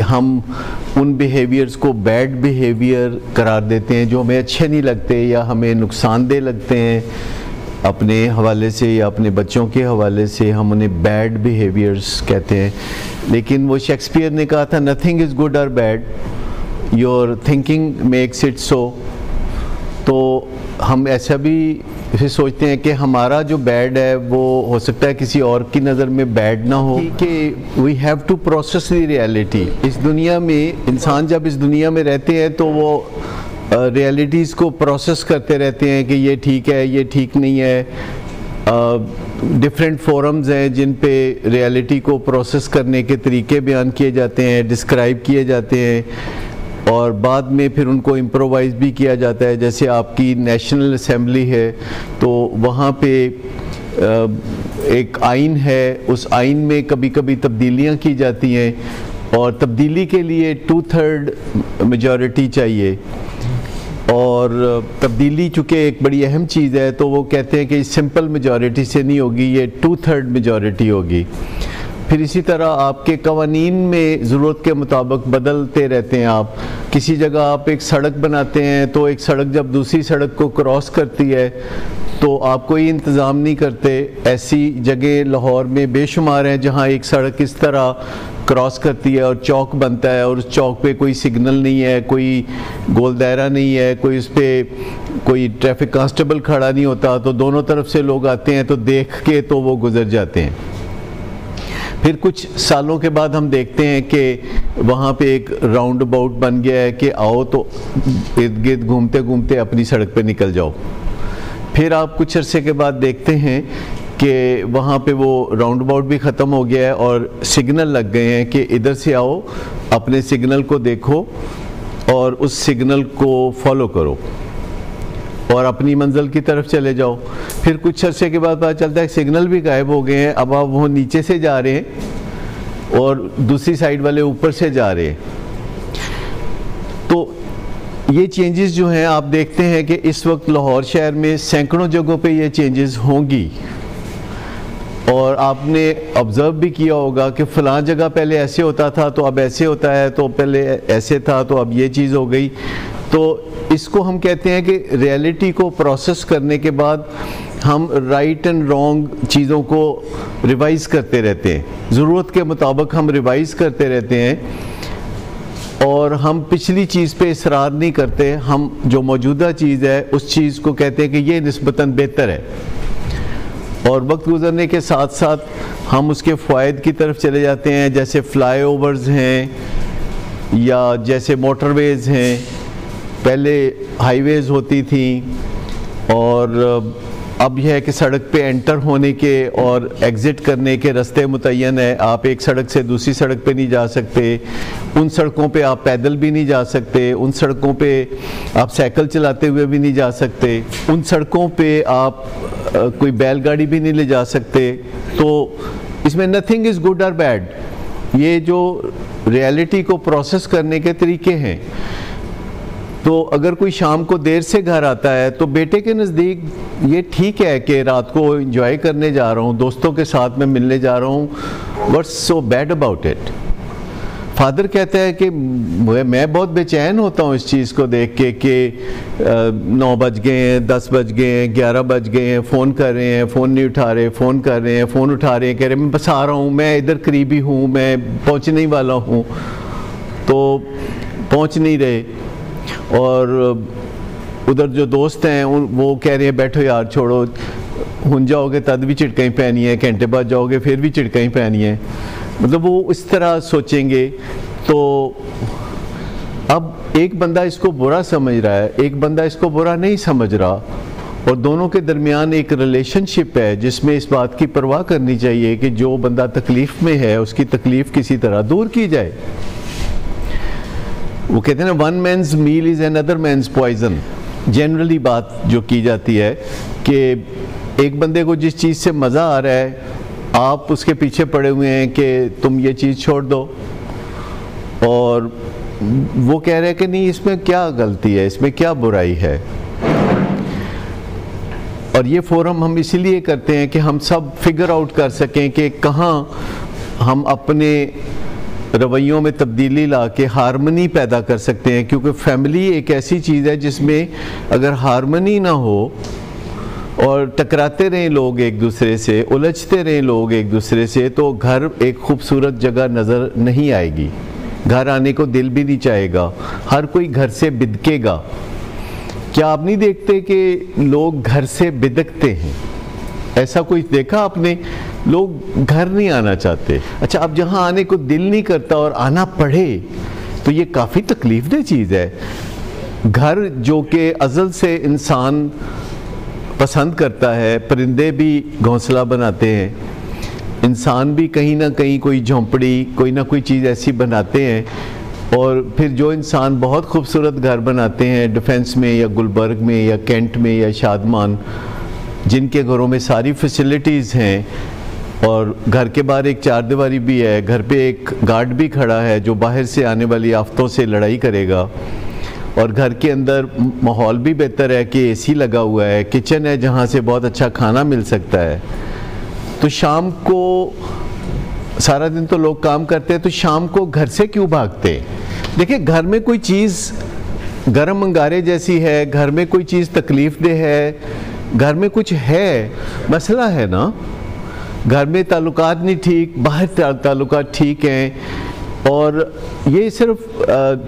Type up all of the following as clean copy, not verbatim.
हम उन बिहेवियर्स को बैड बिहेवियर करार देते हैं जो हमें अच्छे नहीं लगते या हमें नुकसानदेह लगते हैं। अपने हवाले से या अपने बच्चों के हवाले से हम उन्हें बैड बिहेवियर्स कहते हैं। लेकिन वो शेक्सपियर ने कहा था नथिंग इज़ गुड और bad, your thinking makes it so. तो हम ऐसा भी फिर सोचते हैं कि हमारा जो बैड है वो हो सकता है किसी और की नज़र में बैड ना हो, कि we have to process the reality. इस दुनिया में इंसान जब इस दुनिया में रहते हैं तो वो रियलिटीज़ को प्रोसेस करते रहते हैं कि ये ठीक है, ये ठीक नहीं है। डिफरेंट फोरम्स हैं जिन पे रियलिटी को प्रोसेस करने के तरीके बयान किए जाते हैं, डिस्क्राइब किए जाते हैं और बाद में फिर उनको इम्प्रोवाइज़ भी किया जाता है। जैसे आपकी नेशनल असेंबली है तो वहाँ पे एक आइन है, उस आइन में कभी कभी तब्दीलियाँ की जाती हैं और तब्दीली के लिए 2/3 मेजॉरिटी चाहिए। और तब्दीली चूँकि एक बड़ी अहम चीज़ है तो वो कहते हैं कि सिंपल मेजॉरिटी से नहीं होगी, ये 2/3 मेजॉरिटी होगी। फिर इसी तरह आपके कवानीन में ज़रूरत के मुताबिक बदलते रहते हैं। आप किसी जगह आप एक सड़क बनाते हैं तो एक सड़क जब दूसरी सड़क को क्रॉस करती है तो आप कोई इंतज़ाम नहीं करते। ऐसी जगह लाहौर में बेशुमार हैं जहाँ एक सड़क इस तरह क्रॉस करती है और चौक बनता है और उस चौक पे कोई सिग्नल नहीं है, कोई गोल दायरा नहीं है, कोई उस पर कोई ट्रैफिक कांस्टेबल खड़ा नहीं होता, तो दोनों तरफ से लोग आते हैं तो देख के तो वो गुजर जाते हैं। फिर कुछ सालों के बाद हम देखते हैं कि वहाँ पे एक राउंड अबाउट बन गया है कि आओ तो इर्द गिर्द घूमते घूमते अपनी सड़क पे निकल जाओ। फिर आप कुछ अरसे के बाद देखते हैं कि वहाँ पे वो राउंड अबाउट भी ख़त्म हो गया है और सिग्नल लग गए हैं कि इधर से आओ, अपने सिग्नल को देखो और उस सिग्नल को फॉलो करो और अपनी मंजिल की तरफ चले जाओ। फिर कुछ अर्से के बाद पता चलता है सिग्नल भी गायब हो गए हैं, अब आप वो नीचे से जा रहे हैं और दूसरी साइड वाले ऊपर से जा रहे हैं। तो ये चेंजेस जो हैं आप देखते हैं कि इस वक्त लाहौर शहर में सैकड़ों जगहों पे ये चेंजेस होंगी और आपने ऑब्ज़र्व भी किया होगा कि फ़लाँ जगह पहले ऐसे होता था तो अब ऐसे होता है, तो पहले ऐसे था तो अब ये चीज़ हो गई। तो इसको हम कहते हैं कि रियलिटी को प्रोसेस करने के बाद हम राइट एंड रॉन्ग चीज़ों को रिवाइज़ करते रहते हैं, ज़रूरत के मुताबिक हम रिवाइज़ करते रहते हैं और हम पिछली चीज़ पे इसरार नहीं करते। हम जो मौजूदा चीज़ है उस चीज़ को कहते हैं कि ये निस्बतन बेहतर है और वक्त गुज़रने के साथ साथ हम उसके फ़ायदे की तरफ चले जाते हैं। जैसे फ्लाईओवर्स हैं या जैसे मोटरवेज़ हैं, पहले हाईवेज़ होती थी और अब यह है कि सड़क पे एंटर होने के और एग्ज़िट करने के रास्ते मुतय्यन है। आप एक सड़क से दूसरी सड़क पे नहीं जा सकते, उन सड़कों पे आप पैदल भी नहीं जा सकते, उन सड़कों पे आप साइकिल चलाते हुए भी नहीं जा सकते, उन सड़कों पे आप कोई बैलगाड़ी भी नहीं ले जा सकते। तो इसमें नथिंग इज़ गुड और बैड, ये जो रियलिटी को प्रोसेस करने के तरीके हैं। तो अगर कोई शाम को देर से घर आता है तो बेटे के नज़दीक ये ठीक है कि रात को एंजॉय करने जा रहा हूँ, दोस्तों के साथ में मिलने जा रहा हूँ, what's so bad about it. Father कहता है कि मैं बहुत बेचैन होता हूँ इस चीज़ को देख के कि 9 बज गए हैं, 10 बज गए हैं, 11 बज गए हैं, फ़ोन कर रहे हैं, फ़ोन नहीं उठा रहे, फ़ोन कर रहे हैं, फ़ोन उठा रहे हैं, कह रहे हैं मैं बस आ रहा हूँ, मैं इधर करीबी हूँ, मैं पहुँचने ही वाला हूँ, तो पहुँच नहीं रहे। और उधर जो दोस्त हैं वो कह रहे हैं बैठो यार छोड़ो, हुन जाओगे तद भी चिड़काई पैनी है, घंटे बाद जाओगे फिर भी चिड़काई पैनी है। मतलब वो इस तरह सोचेंगे। तो अब एक बंदा इसको बुरा समझ रहा है, एक बंदा इसको बुरा नहीं समझ रहा और दोनों के दरमियान एक रिलेशनशिप है जिसमें इस बात की परवाह करनी चाहिए कि जो बंदा तकलीफ़ में है उसकी तकलीफ़ किसी तरह दूर की जाए। वो कहते हैं ना one man's meal is another man's poison. Generally बात जो की जाती है कि एक बंदे को जिस चीज़ से मज़ा आ रहा है आप उसके पीछे पड़े हुए हैं कि तुम ये चीज़ छोड़ दो और वो कह रहे हैं कि नहीं इसमें क्या गलती है, इसमें क्या बुराई है। और ये फोरम हम इसीलिए करते हैं कि हम सब फिगर आउट कर सकें कि कहाँ हम अपने रवैयों में तब्दीली ला के हारमनी पैदा कर सकते हैं, क्योंकि फैमिली एक ऐसी चीज़ है जिसमें अगर हारमनी ना हो और टकराते रहें लोग एक दूसरे से, उलझते रहें लोग एक दूसरे से, तो घर एक खूबसूरत जगह नज़र नहीं आएगी, घर आने को दिल भी नहीं चाहेगा, हर कोई घर से बिदकेगा। क्या आप नहीं देखते कि लोग घर से बिदकते हैं? ऐसा कुछ देखा आपने? लोग घर नहीं आना चाहते। अच्छा, अब जहाँ आने को दिल नहीं करता और आना पड़े तो ये काफ़ी तकलीफदेह चीज़ है। घर जो कि अज़ल से इंसान पसंद करता है, परिंदे भी घोंसला बनाते हैं, इंसान भी कहीं ना कहीं कोई झोंपड़ी, कोई ना कोई चीज़ ऐसी बनाते हैं, और फिर जो इंसान बहुत खूबसूरत घर बनाते हैं डिफेंस में या गुलबर्ग में या कैंट में या शादमान, जिनके घरों में सारी फैसिलिटीज़ हैं और घर के बाहर एक चारदीवारी भी है, घर पे एक गार्ड भी खड़ा है जो बाहर से आने वाली आफतों से लड़ाई करेगा, और घर के अंदर माहौल भी बेहतर है कि एसी लगा हुआ है, किचन है जहाँ से बहुत अच्छा खाना मिल सकता है, तो शाम को सारा दिन तो लोग काम करते हैं, तो शाम को घर से क्यों भागते हैं? देखिए, घर में कोई चीज़ गरम अंगारे जैसी है, घर में कोई चीज़ तकलीफ़देह है, घर में कुछ है, मसला है ना। घर में ताल्लुकात नहीं ठीक, बाहर ताल्लुकात ठीक हैं। और ये सिर्फ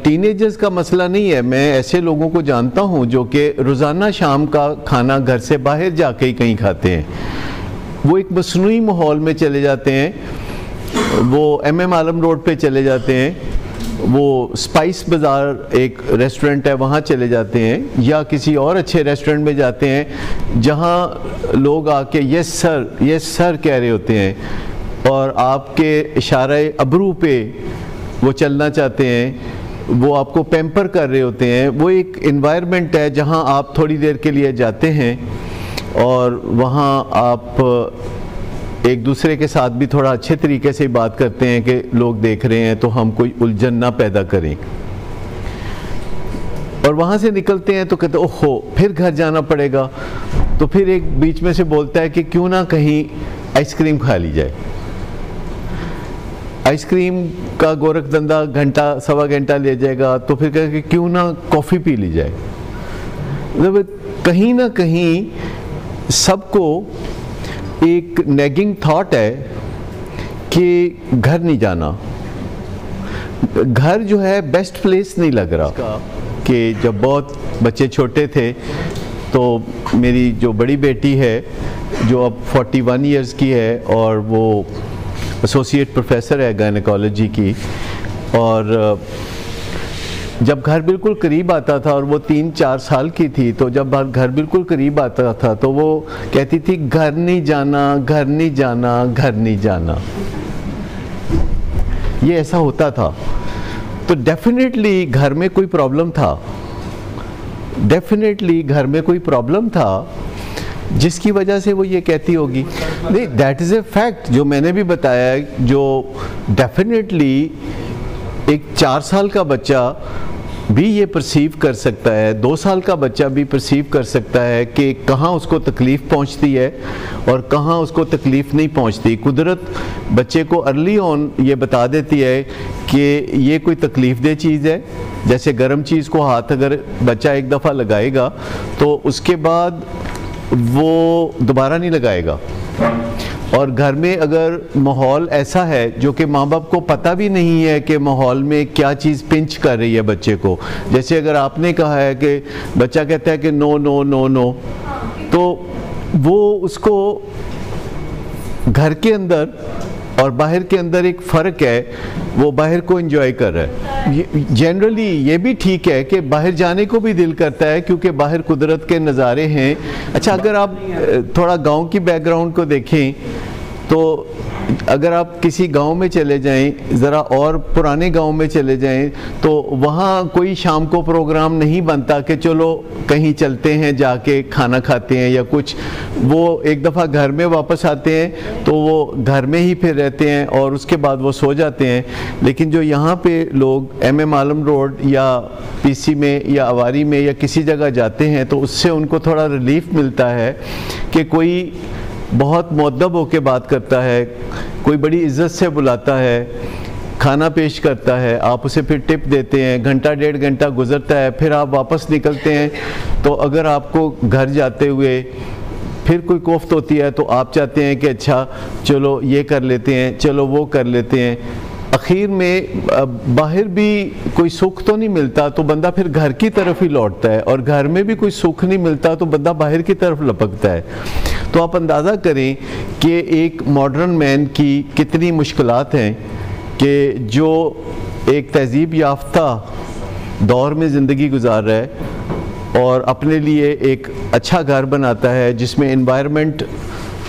टीनेजर्स का मसला नहीं है, मैं ऐसे लोगों को जानता हूँ जो कि रोज़ाना शाम का खाना घर से बाहर जाके ही कहीं खाते हैं। वो एक मसनूई माहौल में चले जाते हैं, वो MM आलम रोड पे चले जाते हैं, वो स्पाइस बाज़ार एक रेस्टोरेंट है वहाँ चले जाते हैं, या किसी और अच्छे रेस्टोरेंट में जाते हैं जहाँ लोग आके यस सर कह रहे होते हैं और आपके इशारे अबरू पे वो चलना चाहते हैं, वो आपको पैम्पर कर रहे होते हैं। वो एक एनवायरनमेंट है जहाँ आप थोड़ी देर के लिए जाते हैं और वहाँ आप एक दूसरे के साथ भी थोड़ा अच्छे तरीके से बात करते हैं कि लोग देख रहे हैं तो हम कोई उलझन ना पैदा करें। और वहाँ से निकलते हैं तो कहते ओहो फिर घर जाना पड़ेगा, तो फिर एक बीच में से बोलता है कि क्यों ना कहीं आइसक्रीम खा ली जाए। आइसक्रीम का गोरखधंधा घंटा सवा घंटा ले जाएगा, तो फिर कहे कि क्यों ना कॉफ़ी पी ली जाए। मतलब कहीं ना कहीं सबको एक नेगिंग थॉट है कि घर नहीं जाना, घर जो है बेस्ट प्लेस नहीं लग रहा। कि जब बहुत बच्चे छोटे थे तो मेरी जो बड़ी बेटी है जो अब 41 इयर्स की है और वो एसोसिएट प्रोफेसर है गायनेकोलॉजी की, और जब घर बिल्कुल करीब आता था और वो 3-4 साल की थी, तो जब घर बिल्कुल करीब आता था तो वो कहती थी घर नहीं जाना, घर नहीं जाना, घर नहीं जाना। ये ऐसा होता था। तो डेफिनेटली घर में कोई प्रॉब्लम था, डेफिनेटली घर में कोई प्रॉब्लम था जिसकी वजह से वो ये कहती होगी। नहीं, दैट इज़ ए फैक्ट जो मैंने भी बताया, जो डेफिनेटली एक 4 साल का बच्चा भी ये परसीव कर सकता है, 2 साल का बच्चा भी परसीव कर सकता है कि कहाँ उसको तकलीफ़ पहुँचती है और कहाँ उसको तकलीफ़ नहीं पहुँचती। कुदरत बच्चे को अर्ली ऑन ये बता देती है कि ये कोई तकलीफ़देह चीज़ है। जैसे गर्म चीज़ को हाथ अगर बच्चा एक दफ़ा लगाएगा तो उसके बाद वो दोबारा नहीं लगाएगा। और घर में अगर माहौल ऐसा है जो कि माँ बाप को पता भी नहीं है कि माहौल में क्या चीज़ पिंच कर रही है बच्चे को, जैसे अगर आपने कहा है कि बच्चा कहता है कि नो नो नो नो, तो वो उसको घर के अंदर और बाहर के अंदर एक फ़र्क है, वो बाहर को एंजॉय कर रहा है। जनरली ये भी ठीक है कि बाहर जाने को भी दिल करता है क्योंकि बाहर कुदरत के नज़ारे हैं। अच्छा, अगर आप थोड़ा गांव की बैकग्राउंड को देखें तो अगर आप किसी गांव में चले जाएं, ज़रा और पुराने गांव में चले जाएं, तो वहाँ कोई शाम को प्रोग्राम नहीं बनता कि चलो कहीं चलते हैं जाके खाना खाते हैं या कुछ। वो एक दफ़ा घर में वापस आते हैं तो वो घर में ही फिर रहते हैं और उसके बाद वो सो जाते हैं। लेकिन जो यहाँ पे लोग MM आलम रोड या PC में या अवारी में या किसी जगह जाते हैं तो उससे उनको थोड़ा रिलीफ मिलता है कि कोई बहुत मुअद्दब होकर बात करता है, कोई बड़ी इज़्ज़त से बुलाता है, खाना पेश करता है, आप उसे फिर टिप देते हैं, घंटा डेढ़ घंटा गुजरता है, फिर आप वापस निकलते हैं। तो अगर आपको घर जाते हुए फिर कोई कोफ्त होती है तो आप चाहते हैं कि अच्छा चलो ये कर लेते हैं, चलो वो कर लेते हैं। आखिर में बाहर भी कोई सुख तो नहीं मिलता तो बंदा फिर घर की तरफ ही लौटता है, और घर में भी कोई सुख नहीं मिलता तो बंदा बाहर की तरफ लपकता है। तो आप अंदाज़ा करें कि एक मॉडर्न मैन की कितनी मुश्किलात हैं कि जो एक तहज़ीब याफ्ता दौर में ज़िंदगी गुजार रहा है और अपने लिए एक अच्छा घर बनाता है जिसमें एनवायरनमेंट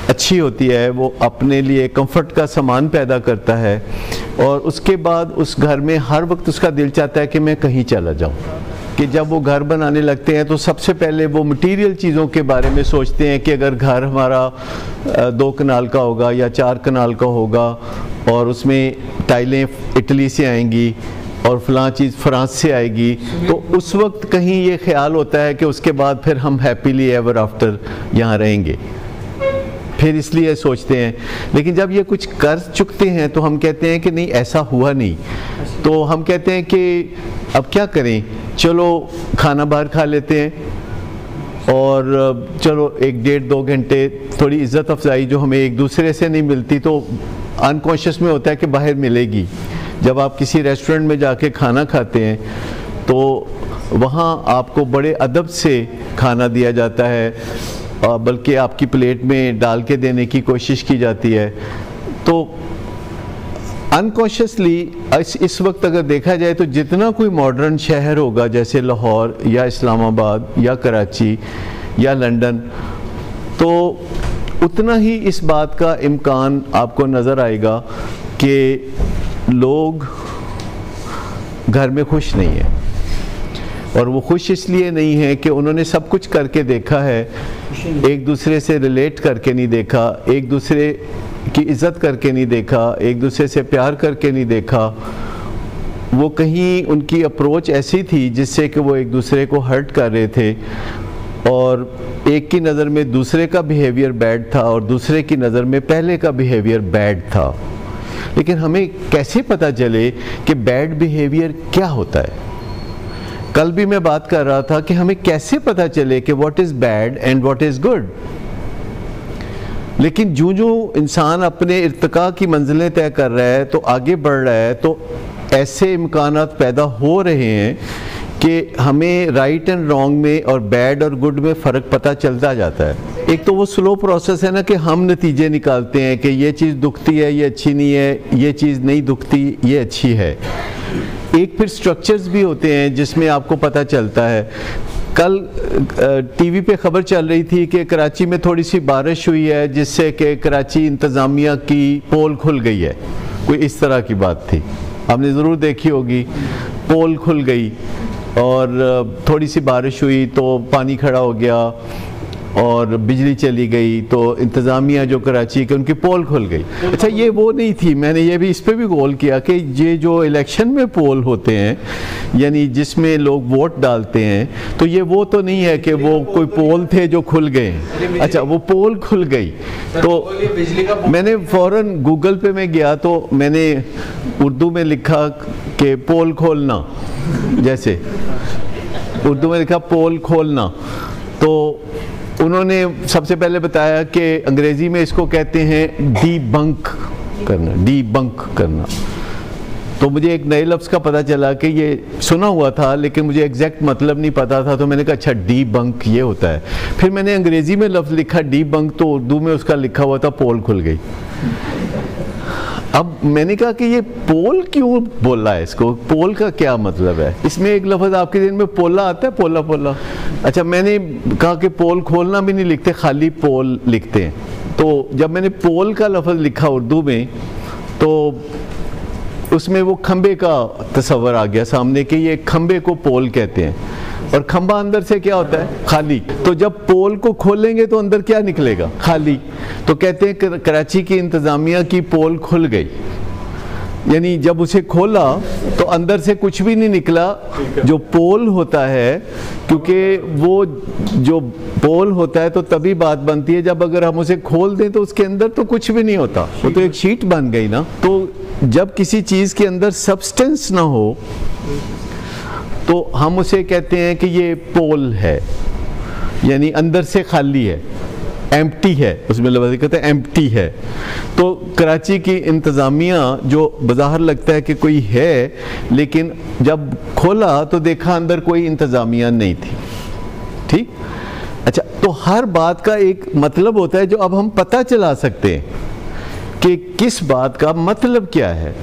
अच्छी होती है, वो अपने लिए कंफर्ट का सामान पैदा करता है, और उसके बाद उस घर में हर वक्त उसका दिल चाहता है कि मैं कहीं चला जाऊं। कि जब वो घर बनाने लगते हैं तो सबसे पहले वो मटेरियल चीज़ों के बारे में सोचते हैं कि अगर घर हमारा 2 कनाल का होगा या 4 कनाल का होगा और उसमें टाइलें इटली से आएंगी और फ़लाँ चीज़ फ्रांस से आएगी, तो उस वक्त कहीं ये ख्याल होता है कि उसके बाद फिर हम हैप्पीली एवर आफ्टर यहाँ रहेंगे, फिर इसलिए सोचते हैं। लेकिन जब ये कुछ कर चुकते हैं तो हम कहते हैं कि नहीं ऐसा हुआ नहीं, तो हम कहते हैं कि अब क्या करें, चलो खाना बाहर खा लेते हैं और चलो 1 डेढ़ 2 घंटे थोड़ी इज़्ज़त अफजाई जो हमें एक दूसरे से नहीं मिलती तो अनकॉन्शियस में होता है कि बाहर मिलेगी। जब आप किसी रेस्टोरेंट में जाके खाना खाते हैं तो वहाँ आपको बड़े अदब से खाना दिया जाता है, बल्कि आपकी प्लेट में डाल के देने की कोशिश की जाती है। तो अनकॉन्शियसली इस वक्त अगर देखा जाए तो जितना कोई मॉडर्न शहर होगा जैसे लाहौर या इस्लामाबाद या कराची या लंदन, तो उतना ही इस बात का इम्कान आपको नज़र आएगा कि लोग घर में खुश नहीं हैं। और वो खुश इसलिए नहीं है कि उन्होंने सब कुछ करके देखा है, एक दूसरे से रिलेट करके नहीं देखा, एक दूसरे की इज़्ज़त करके नहीं देखा, एक दूसरे से प्यार करके नहीं देखा। वो कहीं उनकी अप्रोच ऐसी थी जिससे कि वो एक दूसरे को हर्ट कर रहे थे, और एक की नज़र में दूसरे का बिहेवियर बैड था और दूसरे की नज़र में पहले का बिहेवियर बैड था। लेकिन हमें कैसे पता चले कि बैड बिहेवियर क्या होता है? कल भी मैं बात कर रहा था कि हमें कैसे पता चले कि what is bad and what is good. लेकिन जो इंसान अपने इर्तिका की मंजिलें तय कर रहा है, तो आगे बढ़ रहा है, तो ऐसे इम्कानात पैदा हो रहे हैं कि हमें राइट एंड रॉन्ग में और बैड और गुड में फ़र्क पता चलता जाता है। एक तो वो स्लो प्रोसेस है ना कि हम नतीजे निकालते हैं कि ये चीज़ दुखती है, ये अच्छी नहीं है, ये चीज़ नहीं दुखती, ये अच्छी है। एक फिर स्ट्रक्चर्स भी होते हैं जिसमें आपको पता चलता है। कल टीवी पे खबर चल रही थी कि कराची में थोड़ी सी बारिश हुई है जिससे कि कराची इंतज़ामिया की पोल खुल गई है, कोई इस तरह की बात थी, आपने ज़रूर देखी होगी। पोल खुल गई और थोड़ी सी बारिश हुई तो पानी खड़ा हो गया और बिजली चली गई, तो इंतज़ामिया जो कराची के उनकी पोल खुल गई। अच्छा, ये वो नहीं थी, मैंने ये भी इस पे भी गौर किया कि ये जो इलेक्शन में पोल होते हैं यानी जिसमें लोग वोट डालते हैं, तो ये वो तो नहीं है कि वो कोई पोल थे जो खुल गए। अच्छा, वो पोल खुल गई तो मैंने फ़ौरन गूगल पे में गया तो मैंने उर्दू में लिखा कि पोल खोलना, जैसे उर्दू में लिखा पोल खोलना, तो उन्होंने सबसे पहले बताया कि अंग्रेज़ी में इसको कहते हैं डीबंक करना, डीबंक करना। तो मुझे एक नए लफ्ज़ का पता चला कि ये सुना हुआ था लेकिन मुझे एग्जैक्ट मतलब नहीं पता था, तो मैंने कहा अच्छा डीबंक ये होता है। फिर मैंने अंग्रेज़ी में लफ्ज़ लिखा डीबंक, तो उर्दू में उसका लिखा हुआ था पोल खुल गई। अब मैंने कहा कि ये पोल क्यों बोला है, इसको पोल का क्या मतलब है? इसमें एक लफ्ज़ आपके दिन में पोला आता है, पोला पोला। अच्छा, मैंने कहा कि पोल खोलना भी नहीं लिखते, खाली पोल लिखते हैं। तो जब मैंने पोल का लफ्ज़ लिखा उर्दू में तो उसमें वो खंबे का तस्वर आ गया सामने कि ये खंबे को पोल कहते हैं, और खंबा अंदर से क्या होता है? खाली। तो जब पोल को खोलेंगे तो अंदर क्या निकलेगा? खाली। तो कहते हैं कराची की इंतज़ामिया की पोल खुल गई, यानी जब उसे खोला तो अंदर से कुछ भी नहीं निकला, जो पोल होता है, क्योंकि वो जो पोल होता है तो तभी बात बनती है जब अगर हम उसे खोल दें तो उसके अंदर तो कुछ भी नहीं होता, वो तो एक शीट बन गई ना। तो जब किसी चीज़ के अंदर सब्सटेंस ना हो तो हम उसे कहते हैं कि ये पोल है, यानी अंदर से खाली है, एम्प्टी है, उसमें लफ्ज़ कहते हैं एम्प्टी है। तो कराची की इंतज़ामिया जो बाज़ाहिर लगता है कि कोई है, लेकिन जब खोला तो देखा अंदर कोई इंतज़ामिया नहीं थी। ठीक, अच्छा, तो हर बात का एक मतलब होता है जो अब हम पता चला सकते हैं कि किस बात का मतलब क्या है।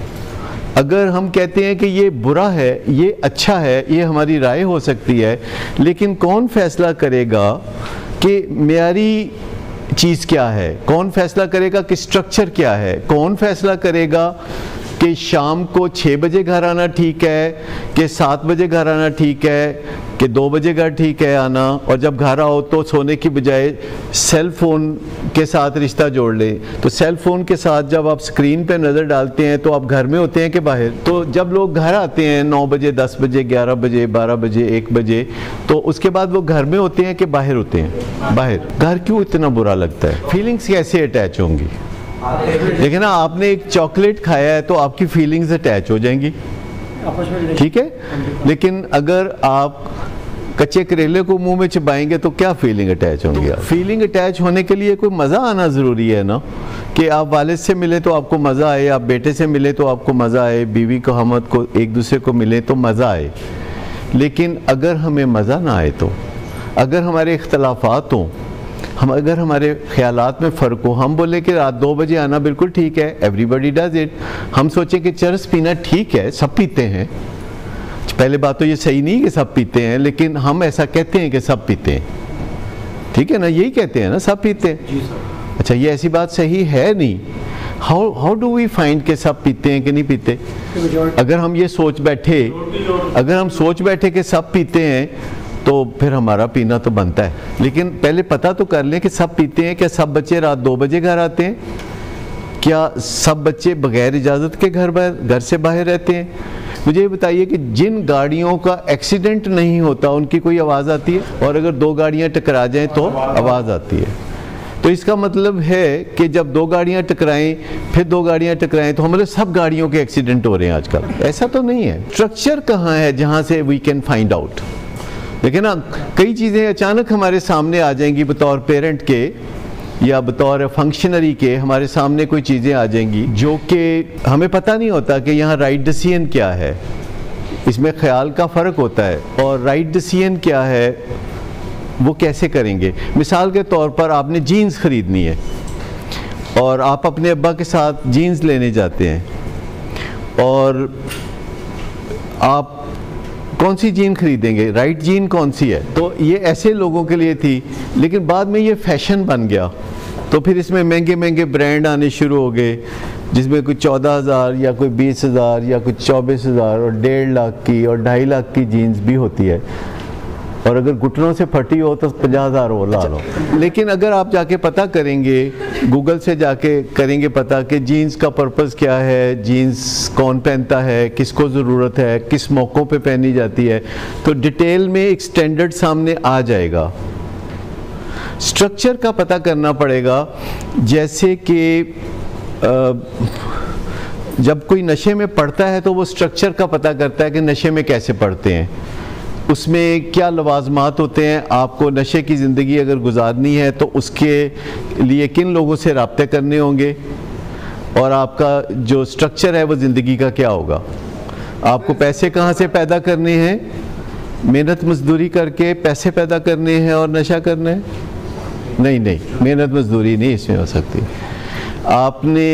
अगर हम कहते हैं कि ये बुरा है, ये अच्छा है, ये हमारी राय हो सकती है, लेकिन कौन फैसला करेगा कि मेयारी चीज़ क्या है? कौन फैसला करेगा कि स्ट्रक्चर क्या है? कौन फैसला करेगा कि शाम को 6 बजे घर आना ठीक है, कि 7 बजे घर आना ठीक है, कि 2 बजे घर ठीक है आना, और जब घर आओ तो सोने की बजाय सेल फ़ोन के साथ रिश्ता जोड़ लें। तो सेल फ़ोन के साथ जब आप स्क्रीन पे नज़र डालते हैं तो आप घर में होते हैं कि बाहर? तो जब लोग घर आते हैं 9 बजे, 10 बजे, 11 बजे, 12 बजे, 1 बजे, तो उसके बाद वो घर में होते हैं कि बाहर होते हैं? बाहर। घर क्यों इतना बुरा लगता है? फीलिंग्स कैसे अटैच होंगी? देखिए ना, आपने एक चॉकलेट खाया है तो आपकी फीलिंग्स अटैच हो जाएंगी, ठीक है, लेकिन अगर आप कच्चे करेले को मुंह में चबाएंगे तो क्या फीलिंग अटैच होंगी? तो फीलिंग अटैच होने के लिए कोई मज़ा आना ज़रूरी है ना, कि आप वालिद से मिले तो आपको मज़ा आए, आप बेटे से मिले तो आपको मज़ा आए, बीवी को, हमद को, एक दूसरे को मिले तो मज़ा आए। लेकिन अगर हमें मज़ा ना आए, तो अगर हमारे इख्तलाफात हों, अगर हमारे ख्यालात में फ़र्क हो, हम बोले कि रात 2 बजे आना बिल्कुल ठीक है, एवरीबडी डज इट, हम सोचें कि चरस पीना ठीक है, सब पीते हैं। पहले बात तो ये सही नहीं कि सब पीते हैं, लेकिन हम ऐसा कहते हैं कि सब पीते हैं, ठीक है ना, यही कहते हैं ना, सब पीते हैं। अच्छा, ये ऐसी बात सही है नहीं। हाउ डू वी फाइंड कि सब पीते हैं कि नहीं पीते? अगर हम ये सोच बैठे कि सब पीते हैं तो फिर हमारा पीना तो बनता है, लेकिन पहले पता तो कर लें कि सब पीते हैं। क्या सब बच्चे रात 2 बजे घर आते हैं? क्या सब बच्चे बगैर इजाज़त के घर से बाहर रहते हैं? मुझे ये बताइए कि जिन गाड़ियों का एक्सीडेंट नहीं होता उनकी कोई आवाज़ आती है? और अगर 2 गाड़ियाँ टकरा जाएं तो आवाज़ आती है। तो इसका मतलब है कि जब 2 गाड़ियाँ टकराएं, फिर 2 गाड़ियाँ टकराएं, तो हमारे सब गाड़ियों के एक्सीडेंट हो रहे हैं आजकल। ऐसा तो नहीं है। स्ट्रक्चर कहाँ है जहाँ से वी कैन फाइंड आउट? देखिए ना, कई चीज़ें अचानक हमारे सामने आ जाएंगी, बतौर पेरेंट के या बतौर फंक्शनरी के हमारे सामने कोई चीज़ें आ जाएंगी जो कि हमें पता नहीं होता कि यहाँ राइट डिसीजन क्या है। इसमें ख्याल का फ़र्क होता है, और राइट डिसीजन क्या है वो कैसे करेंगे। मिसाल के तौर पर आपने जीन्स ख़रीदनी है और आप अपने अब्बा के साथ जीन्स लेने जाते हैं, और आप कौन सी जीन खरीदेंगे? राइट जीन कौन सी है? तो ये ऐसे लोगों के लिए थी, लेकिन बाद में ये फैशन बन गया, तो फिर इसमें महंगे महंगे ब्रांड आने शुरू हो गए, जिसमें कोई 14,000 या कोई 20,000 या कुछ 24,000 और 1.5 लाख की और 2.5 लाख की जीन्स भी होती है, और अगर घुटनों से फटी हो तो 50,000 वो ला लो। लेकिन अगर आप जाके पता करेंगे, गूगल से जाके करेंगे पता कि जीन्स का पर्पस क्या है, जीन्स कौन पहनता है, किसको ज़रूरत है, किस मौक़ों पे पहनी जाती है, तो डिटेल में एक स्टैंडर्ड सामने आ जाएगा। स्ट्रक्चर का पता करना पड़ेगा, जैसे कि जब कोई नशे में पड़ता है तो वो स्ट्रक्चर का पता करता है कि नशे में कैसे पड़ते हैं, उसमें क्या लवाजमात होते हैं। आपको नशे की ज़िंदगी अगर गुजारनी है तो उसके लिए किन लोगों से राब्ते करने होंगे, और आपका जो स्ट्रक्चर है वो ज़िंदगी का क्या होगा। आपको पैसे कहाँ से पैदा करने हैं? मेहनत मजदूरी करके पैसे पैदा करने हैं और नशा करना है? नहीं, मेहनत मजदूरी नहीं इसमें हो सकती। आपने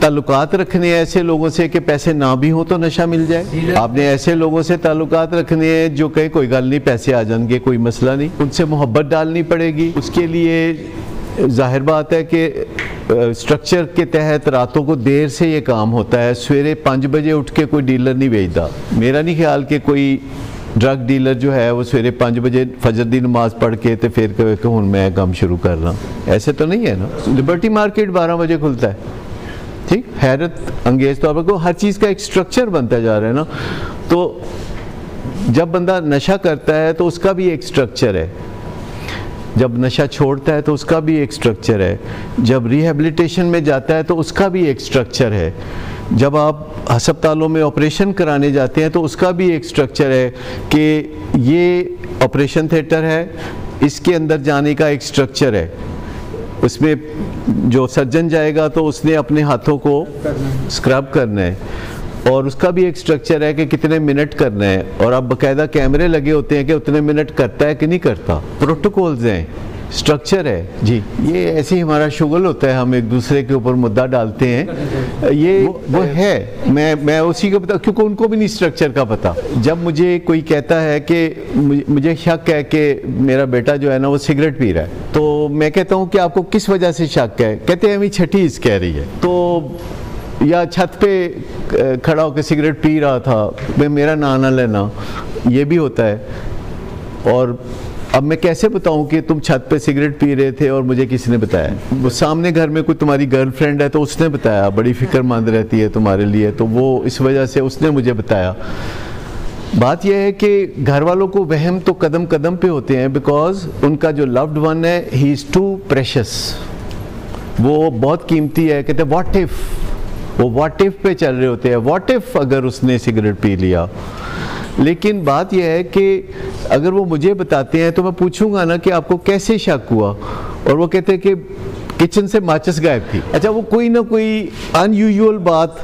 ताल्लुकात रखने हैं ऐसे लोगों से कि पैसे ना भी हो तो नशा मिल जाए। आपने ऐसे लोगों से ताल्लुकात रखने हैं जो कहे कोई गल नहीं, पैसे आ जाएंगे, कोई मसला नहीं, उनसे मोहब्बत डालनी पड़ेगी। उसके लिए जाहिर बात है कि स्ट्रक्चर के तहत रातों को देर से ये काम होता है। सवेरे 5 बजे उठ के कोई डीलर नहीं भेजता। मेरा नहीं ख्याल कि कोई ड्रग डीलर जो है वो सवेरे 5 बजे फजर दी नमाज पढ़ के तो फिर कहे कि हुण मैं काम शुरू कर रहा, ऐसे तो नहीं है ना। लिबर्टी मार्केट 12 बजे खुलता है, ठीक, हैरत अंगेज तौर पर, हर चीज़ का एक स्ट्रक्चर बनता जा रहा है ना। तो जब बंदा नशा करता है तो उसका भी एक स्ट्रक्चर है, जब नशा छोड़ता है तो उसका भी एक स्ट्रक्चर है, जब रिहेबिलिटेशन में जाता है तो उसका भी एक स्ट्रक्चर है, जब आप अस्पतालों में ऑपरेशन कराने जाते हैं तो उसका भी एक स्ट्रक्चर है कि ये ऑपरेशन थिएटर है, इसके अंदर जाने का एक स्ट्रक्चर है। उसमें जो सर्जन जाएगा तो उसने अपने हाथों को स्क्रब करना है, और उसका भी एक स्ट्रक्चर है कि कितने मिनट करना है, और अब बाकायदा कैमरे लगे होते हैं कि उतने मिनट करता है कि नहीं करता। प्रोटोकॉल्स हैं, स्ट्रक्चर है जी। ये ऐसे ही हमारा शुगल होता है, हम एक दूसरे के ऊपर मुद्दा डालते हैं, ये वो है। मैं उसी को बता, क्योंकि उनको भी नहीं स्ट्रक्चर का पता। जब मुझे कोई कहता है कि मुझे शक है कि मेरा बेटा जो है ना वो सिगरेट पी रहा है, तो मैं कहता हूँ कि आपको किस वजह से शक है? कहते हैं अभी छठी इस कह रही है, तो या छत पे खड़ा होकर सिगरेट पी रहा था, मेरा नाम ना लेना, ये भी होता है। और अब मैं कैसे बताऊं कि तुम छत पे सिगरेट पी रहे थे और मुझे किसी ने बताया? वो सामने घर में कोई तुम्हारी गर्लफ्रेंड है तो उसने बताया, बड़ी फिक्रमंद रहती है तुम्हारे लिए, तो वो इस वजह से उसने मुझे बताया। बात यह है कि घर वालों को वहम तो कदम कदम पे होते हैं, बिकॉज उनका जो लव्ड वन है ही इज़ टू प्रेशियस, वो बहुत कीमती है। कहते हैं व्हाट इफ़, वो व्हाट इफ़ पे चल रहे होते हैं, व्हाट इफ़ अगर उसने सिगरेट पी लिया। लेकिन बात यह है कि अगर वो मुझे बताते हैं तो मैं पूछूंगा ना कि आपको कैसे शक हुआ, और वो कहते हैं कि किचन से माचिस गायब थी। अच्छा, वो कोई ना कोई अनयूजुअल बात,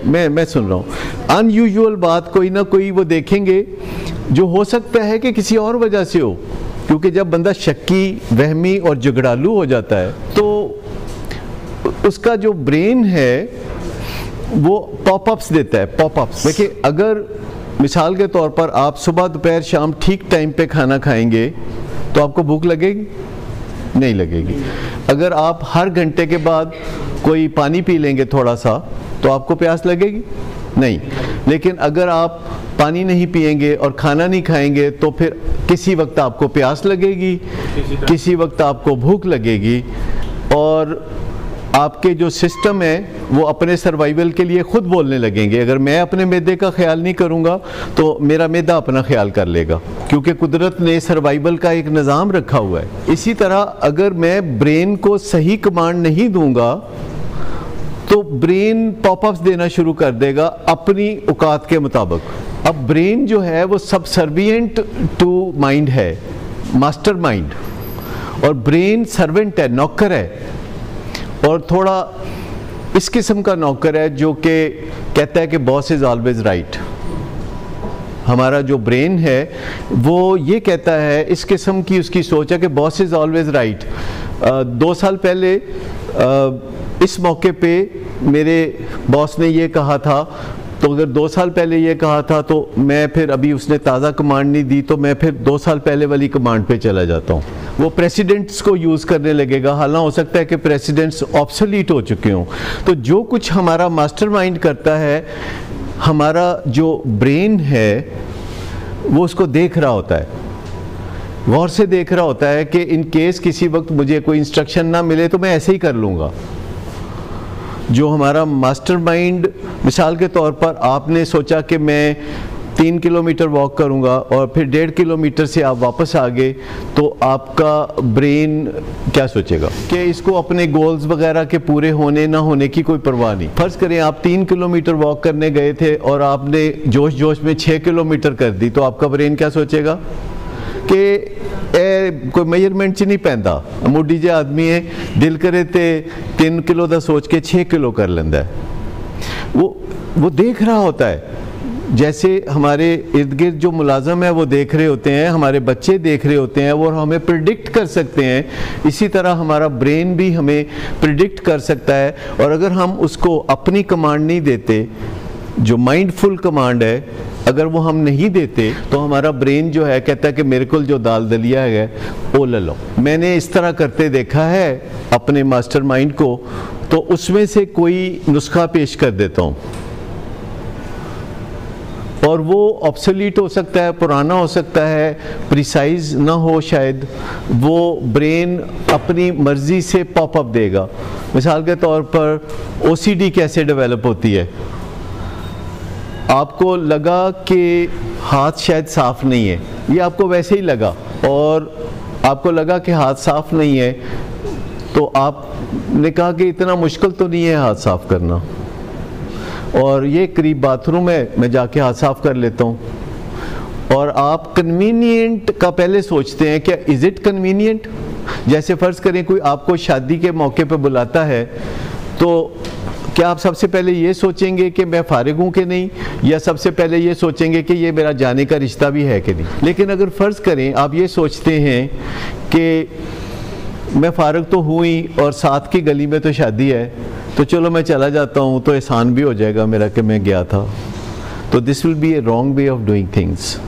मैं सुन रहा हूँ, अनयूजुअल बात कोई ना कोई वो देखेंगे जो हो सकता है कि किसी और वजह से हो, क्योंकि जब बंदा शक्की, वहमी और झगड़ालू हो जाता है तो उसका जो ब्रेन है वो पॉपअप्स देता है, पॉपअप्स। देखिए, अगर मिसाल के तौर पर आप सुबह दोपहर शाम ठीक टाइम पे खाना खाएंगे तो आपको भूख लगेगी? नहीं लगेगी। अगर आप हर घंटे के बाद कोई पानी पी लेंगे थोड़ा सा तो आपको प्यास लगेगी? नहीं। लेकिन अगर आप पानी नहीं पिएंगे और खाना नहीं खाएंगे तो फिर किसी वक्त आपको प्यास लगेगी, किसी वक्त आपको भूख लगेगी, और आपके जो सिस्टम है वो अपने सर्वाइवल के लिए खुद बोलने लगेंगे। अगर मैं अपने मैदे का ख्याल नहीं करूँगा तो मेरा मैदा अपना ख्याल कर लेगा, क्योंकि कुदरत ने सर्वाइवल का एक निज़ाम रखा हुआ है। इसी तरह अगर मैं ब्रेन को सही कमांड नहीं दूंगा तो ब्रेन पॉपअप्स देना शुरू कर देगा अपनी औकात के मुताबिक। अब ब्रेन जो है वो सबसर्विएंट टू माइंड है, मास्टर माइंड, और ब्रेन सर्वेंट है, नौकर है, और थोड़ा इस किस्म का नौकर है जो कि कहता है कि बॉस इज़ ऑलवेज राइट। हमारा जो ब्रेन है वो ये कहता है, इस किस्म की उसकी सोच है कि बॉस इज़ ऑलवेज राइट। 2 साल पहले इस मौके पे मेरे बॉस ने ये कहा था, तो अगर 2 साल पहले ये कहा था तो मैं फिर, अभी उसने ताज़ा कमांड नहीं दी तो मैं फिर 2 साल पहले वाली कमांड पे चला जाता हूँ। वो प्रेसिडेंट्स को यूज़ करने लगेगा, हालांकि हो सकता है कि प्रेसिडेंट्स ऑब्सोलीट हो चुके हों। तो जो कुछ हमारा मास्टरमाइंड करता है, हमारा जो ब्रेन है वो उसको देख रहा होता है, गौर से देख रहा होता है कि इन केस किसी वक्त मुझे कोई इंस्ट्रक्शन ना मिले तो मैं ऐसे ही कर लूँगा। जो हमारा मास्टरमाइंड, मिसाल के तौर पर आपने सोचा कि मैं 3 किलोमीटर वॉक करूंगा और फिर 1.5 किलोमीटर से आप वापस आ गए, तो आपका ब्रेन क्या सोचेगा कि इसको अपने गोल्स वगैरह के पूरे होने ना होने की कोई परवाह नहीं। फर्ज करें आप 3 किलोमीटर वॉक करने गए थे और आपने जोश जोश में 6 किलोमीटर कर दी, तो आपका ब्रेन क्या सोचेगा कि कोई मेजरमेंट च नहीं पैंदा, मुड्डी जे आदमी है, दिल करे तो 3 किलो का सोच के 6 किलो कर लेंदा है। वो देख रहा होता है, जैसे हमारे इर्द गिर्द जो मुलाजम है वो देख रहे होते हैं, हमारे बच्चे देख रहे होते हैं, वो हमें प्रिडिक्ट कर सकते हैं। इसी तरह हमारा ब्रेन भी हमें प्रिडिक्ट कर सकता है, और अगर हम उसको अपनी कमांड नहीं देते, जो माइंडफुल कमांड है, अगर वो हम नहीं देते तो हमारा ब्रेन जो है कहता है कि मेरे को जो दाल दलिया है वो ले लो। मैंने इस तरह करते देखा है अपने मास्टरमाइंड को, तो उसमें से कोई नुस्खा पेश कर देता हूँ। और वो ऑब्सोलीट हो सकता है, पुराना हो सकता है, प्रिसाइज ना हो शायद, वो ब्रेन अपनी मर्जी से पॉपअप देगा। मिसाल के तौर पर OCD कैसे डेवलप होती है? आपको लगा कि हाथ शायद साफ नहीं है, ये आपको वैसे ही लगा, और आपको लगा कि हाथ साफ नहीं है, तो आपने कहा कि इतना मुश्किल तो नहीं है हाथ साफ करना, और ये करीब बाथरूम है, मैं जाके हाथ साफ कर लेता हूँ। और आप कन्वीनियंट का पहले सोचते हैं, क्या इज़ इट कन्वीनियंट? जैसे फ़र्ज़ करें कोई आपको शादी के मौके पर बुलाता है, तो क्या आप सबसे पहले ये सोचेंगे कि मैं फ़ारिग हूँ कि नहीं, या सबसे पहले ये सोचेंगे कि ये मेरा जाने का रिश्ता भी है कि नहीं? लेकिन अगर फ़र्ज़ करें आप ये सोचते हैं कि मैं फ़ारिग तो हूँ ही, और साथ की गली में तो शादी है, तो चलो मैं चला जाता हूँ, तो एहसान भी हो जाएगा मेरा कि मैं गया था, तो this will be A wrong way of doing things.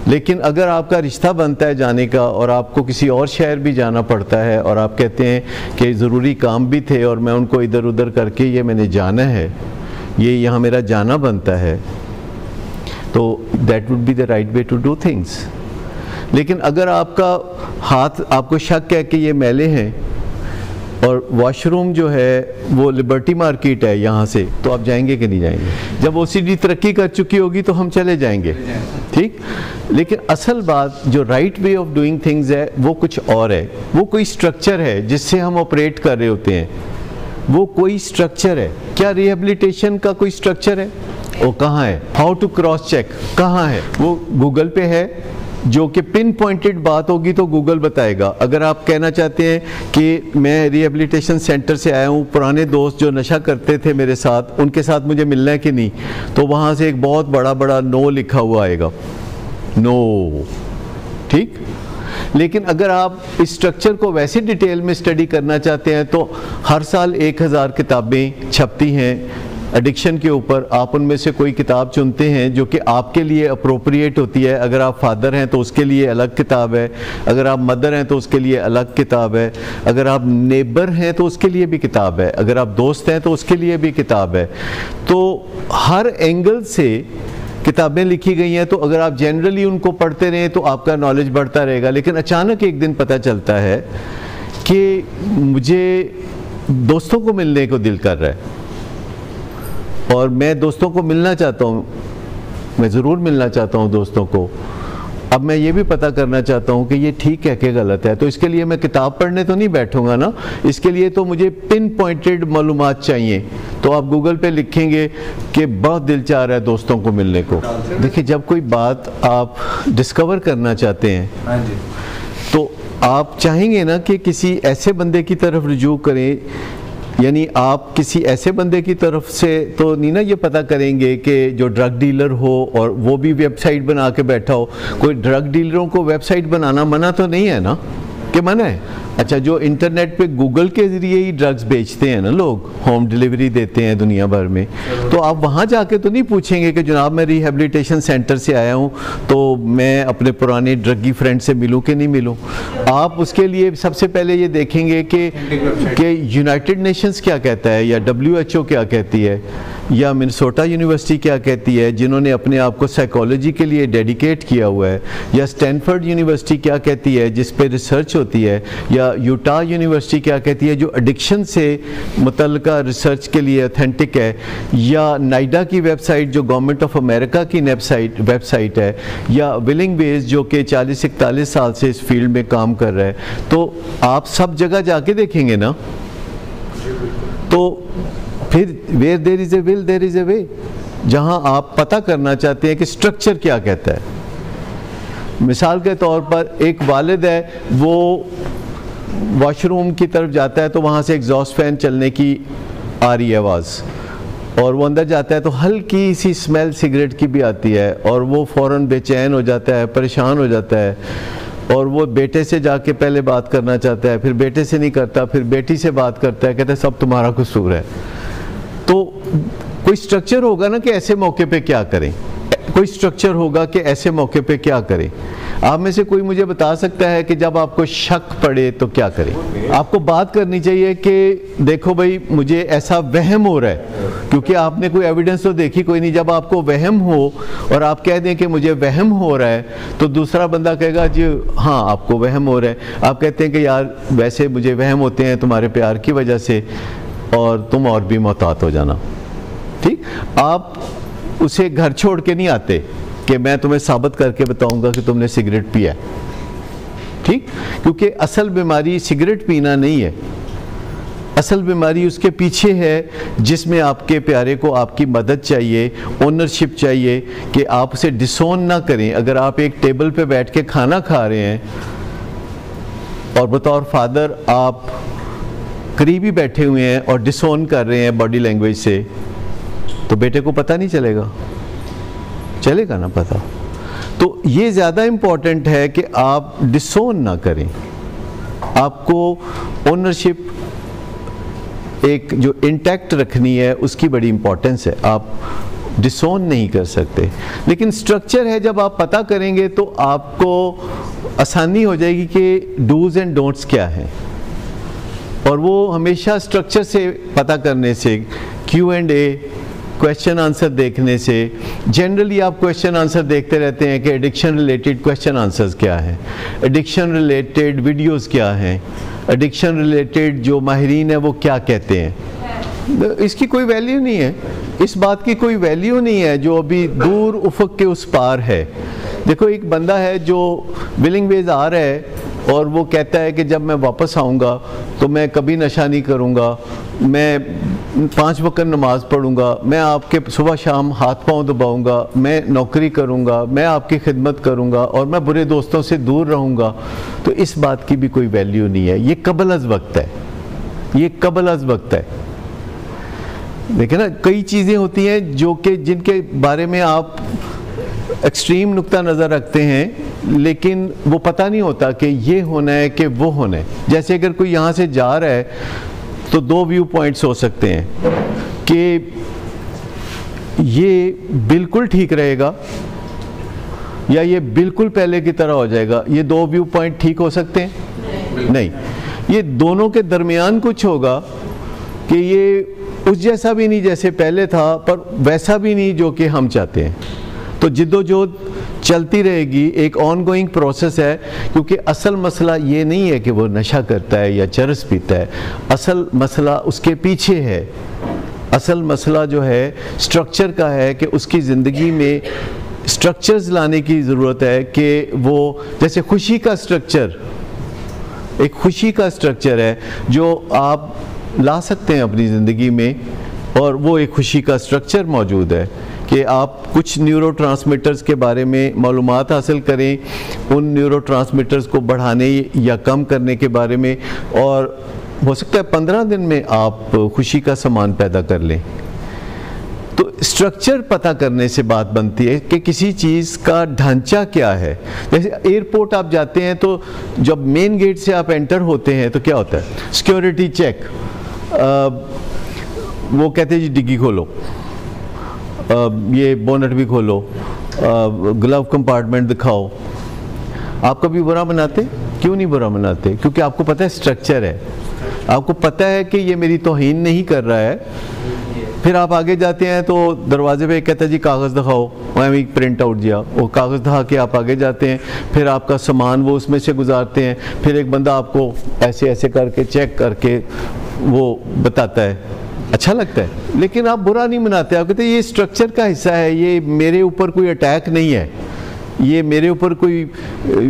लेकिन अगर आपका रिश्ता बनता है जाने का, और आपको किसी और शहर भी जाना पड़ता है, और आप कहते हैं कि ज़रूरी काम भी थे और मैं उनको इधर उधर करके ये मैंने जाना है, ये यहाँ मेरा जाना बनता है, तो that would be the right way to do things. लेकिन अगर आपका हाथ, आपको शक है कि ये मैले हैं, और वॉशरूम जो है वो लिबर्टी मार्केट है यहाँ से, तो आप जाएंगे कि नहीं जाएंगे? जब OCD तरक्की कर चुकी होगी तो हम चले जाएंगे, ठीक। लेकिन असल बात जो right way of doing things है वो कुछ और है, वो कोई स्ट्रक्चर है जिससे हम ऑपरेट कर रहे होते हैं, वो कोई स्ट्रक्चर है। क्या रिहेबिलिटेशन का कोई स्ट्रक्चर है? वो कहाँ है? हाउ टू क्रॉस चेक कहाँ है? वो गूगल पे है, जो कि पिन पॉइंटेड बात होगी तो गूगल बताएगा। अगर आप कहना चाहते हैं कि मैं रिहेबिलिटेशन सेंटर से आया हूँ, पुराने दोस्त जो नशा करते थे मेरे साथ, उनके साथ मुझे मिलना है कि नहीं, तो वहाँ से एक बहुत बड़ा बड़ा नो लिखा हुआ आएगा, नो, ठीक। लेकिन अगर आप इस स्ट्रक्चर को वैसे डिटेल में स्टडी करना चाहते हैं, तो हर साल 1000 किताबें छपती हैं एडिक्शन के ऊपर। आप उनमें से कोई किताब चुनते हैं जो कि आपके लिए अप्रोप्रिएट होती है। अगर आप फादर हैं तो उसके लिए अलग किताब है, अगर आप मदर हैं तो उसके लिए अलग किताब है, अगर आप नेबर हैं तो उसके लिए भी किताब है, अगर आप दोस्त हैं तो उसके लिए भी किताब है। तो हर एंगल से किताबें लिखी गई हैं, तो अगर आप जनरली उनको पढ़ते रहें तो आपका नॉलेज बढ़ता रहेगा। लेकिन अचानक एक दिन पता चलता है कि मुझे दोस्तों को मिलने को दिल कर रहा है, और मैं दोस्तों को मिलना चाहता हूँ, मैं ज़रूर मिलना चाहता हूँ दोस्तों को। अब मैं ये भी पता करना चाहता हूँ कि ये ठीक है कि गलत है, तो इसके लिए मैं किताब पढ़ने तो नहीं बैठूँगा ना, इसके लिए तो मुझे पिन पॉइंटेड मालूमात चाहिए। तो आप गूगल पे लिखेंगे कि बहुत दिल चाह रहा है दोस्तों को मिलने को। देखिए, जब कोई बात आप डिस्कवर करना चाहते हैं तो आप चाहेंगे ना कि किसी ऐसे बंदे की तरफ रुजू करें, यानी आप किसी ऐसे बंदे की तरफ से तो नहीं ना ये पता करेंगे कि जो ड्रग डीलर हो और वो भी वेबसाइट बना के बैठा हो। कोई ड्रग डीलरों को वेबसाइट बनाना मना तो नहीं है ना, कि मना है? अच्छा, जो इंटरनेट पे गूगल के ज़रिए ही ड्रग्स बेचते हैं ना लोग, होम डिलीवरी देते हैं दुनिया भर में, तो आप वहाँ जाके तो नहीं पूछेंगे कि जनाब मैं रिहेबिलिटेशन सेंटर से आया हूँ तो मैं अपने पुराने ड्रगी फ्रेंड से मिलूँ कि नहीं मिलूँ। आप उसके लिए सबसे पहले ये देखेंगे कि यूनाइटेड नेशंस क्या कहता है, या WHO क्या कहती है, या मिनेसोटा यूनिवर्सिटी क्या कहती है जिन्होंने अपने आप को साइकोलॉजी के लिए डेडिकेट किया हुआ है, या स्टैनफोर्ड यूनिवर्सिटी क्या कहती है जिस पे रिसर्च होती है, या यूटा यूनिवर्सिटी क्या कहती है जो एडिक्शन से मुतल्लिका रिसर्च के लिए ऑथेंटिक है, या नाइडा की वेबसाइट जो गवर्नमेंट ऑफ अमेरिका की वेबसाइट है, या विलिंग वेज जो कि 40-41 साल से इस फील्ड में काम कर रहा है। तो आप सब जगह जाके देखेंगे ना, तो फिर where there is a will there is a way. जहाँ आप पता करना चाहते हैं कि स्ट्रक्चर क्या कहता है। मिसाल के तौर पर एक वालिद है, वो वॉशरूम की तरफ जाता है तो वहाँ से एग्जॉस्ट फैन चलने की आ रही है आवाज़, और वो अंदर जाता है तो हल्की सी स्मेल सिगरेट की भी आती है, और वो फ़ौरन बेचैन हो जाता है, परेशान हो जाता है, और वो बेटे से जाके पहले बात करना चाहता है, फिर बेटे से नहीं करता, फिर बेटी से बात करता है, कहता है सब तुम्हारा कसूर है। तो कोई स्ट्रक्चर होगा ना कि ऐसे मौके पे क्या करें, कोई स्ट्रक्चर होगा कि ऐसे मौके पे क्या करें। आप में से कोई मुझे बता सकता है कि जब आपको शक पड़े तो क्या करें? आपको बात करनी चाहिए कि देखो भाई मुझे ऐसा वहम हो रहा है, क्योंकि आपने कोई एविडेंस तो देखी कोई नहीं। जब आपको वहम हो और आप कह दें कि मुझे वहम हो रहा है, तो दूसरा बंदा कहेगा जी हाँ आपको वहम हो रहा है। आप कहते हैं कि यार वैसे मुझे वहम होते हैं तुम्हारे प्यार की वजह से, और तुम और भी मोहतात हो जाना। ठीक, आप उसे घर छोड़ के नहीं आते कि मैं तुम्हें साबित करके बताऊंगा कि तुमने सिगरेट पिया है। ठीक, क्योंकि असल बीमारी सिगरेट पीना नहीं है, असल बीमारी उसके पीछे है, जिसमें आपके प्यारे को आपकी मदद चाहिए, ओनरशिप चाहिए कि आप उसे डिसोन ना करें। अगर आप एक टेबल पे बैठ के खाना खा रहे हैं और बतौर फादर आप करीबी बैठे हुए हैं और डिसोन कर रहे हैं बॉडी लैंग्वेज से, तो बेटे को पता नहीं चलेगा, चलेगा ना पता। तो ये ज़्यादा इम्पॉर्टेंट है कि आप डिसोन ना करें। आपको ओनरशिप एक जो इंटैक्ट रखनी है उसकी बड़ी इंपॉर्टेंस है, आप डिसोन नहीं कर सकते। लेकिन स्ट्रक्चर है, जब आप पता करेंगे तो आपको आसानी हो जाएगी कि डूज एंड डोंट्स क्या हैं, और वो हमेशा स्ट्रक्चर से पता करने से, Q&A क्वेश्चन आंसर देखने से। जनरली आप क्वेश्चन आंसर देखते रहते हैं कि एडिक्शन रिलेटेड क्वेश्चन आंसर्स क्या हैं, एडिक्शन रिलेटेड वीडियोस क्या हैं, एडिक्शन रिलेटेड जो माहिरीन है वो क्या कहते हैं। इसकी कोई वैल्यू नहीं है, इस बात की कोई वैल्यू नहीं है जो अभी दूर उफक के उस पार है। देखो एक बंदा है जो विलिंग वेज आ रहा है और वो कहता है कि जब मैं वापस आऊँगा तो मैं कभी नशा नहीं करूँगा, मैं 5 वक्त नमाज पढ़ूँगा, मैं आपके सुबह शाम हाथ पांव दबाऊँगा, मैं नौकरी करूँगा, मैं आपकी खिदमत करूँगा और मैं बुरे दोस्तों से दूर रहूँगा। तो इस बात की भी कोई वैल्यू नहीं है, ये कबल अज़ वक्त है, ये कबल अज़ वक्त है। देखिए ना, कई चीज़ें होती हैं जो कि जिनके बारे में आप एक्सट्रीम नुक्ता नज़र रखते हैं, लेकिन वो पता नहीं होता कि ये होना है कि वो होना है। जैसे अगर कोई यहाँ से जा रहा है तो 2 व्यू पॉइंट्स हो सकते हैं कि ये बिल्कुल ठीक रहेगा या ये बिल्कुल पहले की तरह हो जाएगा। ये 2 व्यू पॉइंट ठीक हो सकते हैं? नहीं, ये दोनों के दरमियान कुछ होगा कि ये उस जैसा भी नहीं जैसे पहले था, पर वैसा भी नहीं जो कि हम चाहते हैं। तो जिद्दोजहद चलती रहेगी, एक ऑनगोइंग प्रोसेस है, क्योंकि असल मसला ये नहीं है कि वो नशा करता है या चरस पीता है, असल मसला उसके पीछे है। असल मसला जो है स्ट्रक्चर का है कि उसकी ज़िंदगी में स्ट्रक्चर्स लाने की ज़रूरत है कि वो, जैसे खुशी का स्ट्रक्चर, एक खुशी का स्ट्रक्चर है जो आप ला सकते हैं अपनी ज़िंदगी में, और वो एक खुशी का स्ट्रक्चर मौजूद है कि आप कुछ न्यूरोट्रांसमीटर्स के बारे में मालूमात हासिल करें, उन न्यूरोट्रांसमीटर्स को बढ़ाने या कम करने के बारे में, और हो सकता है 15 दिन में आप खुशी का सामान पैदा कर लें। तो स्ट्रक्चर पता करने से बात बनती है कि किसी चीज़ का ढांचा क्या है। जैसे एयरपोर्ट आप जाते हैं तो जब मेन गेट से आप एंटर होते हैं तो क्या होता है? सिक्योरिटी चेक, वो कहते हैं जी डिग्गी खोलो, ये बोनट भी खोलो, ग्लव कंपार्टमेंट दिखाओ। आप कभी बुरा मनाते? क्यों नहीं बुरा मनाते? क्योंकि आपको पता है स्ट्रक्चर है, आपको पता है कि ये मेरी तौहीन नहीं कर रहा है। फिर आप आगे जाते हैं तो दरवाजे पे कहता है जी कागज़ दिखाओ, वहाँ भी प्रिंट आउट दिया, वो कागज़ दिखा के आप आगे जाते हैं, फिर आपका सामान वो उसमें से गुजारते हैं, फिर एक बंदा आपको ऐसे ऐसे करके चेक करके वो बताता है, अच्छा लगता है, लेकिन आप बुरा नहीं मनाते। आप कहते हैं ये स्ट्रक्चर का हिस्सा है, ये मेरे ऊपर कोई अटैक नहीं है, ये मेरे ऊपर कोई,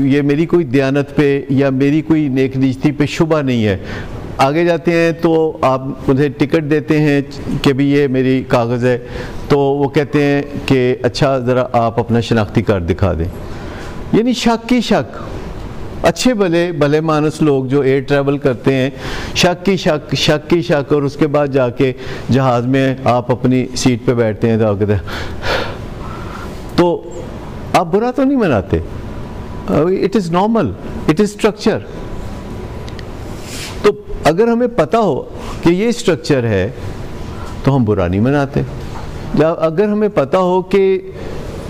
ये मेरी कोई दयानत पे या मेरी कोई नेक नीयती पे शुबा नहीं है। आगे जाते हैं तो आप उन्हें टिकट देते हैं कि भी ये मेरी कागज़ है, तो वो कहते हैं कि अच्छा ज़रा आप अपना शनाख्ती कार्ड दिखा दें। यानी शक की शक, अच्छे भले भले मानस लोग जो एयर ट्रैवल करते हैं, शक की शक, शक की शक, और उसके बाद जाके जहाज़ में आप अपनी सीट पे बैठते हैं तो आप कहते हैं, तो आप बुरा तो नहीं मनाते, it is normal, it is structure. तो अगर हमें पता हो कि ये स्ट्रक्चर है तो हम बुरा नहीं मनाते। या अगर हमें पता हो कि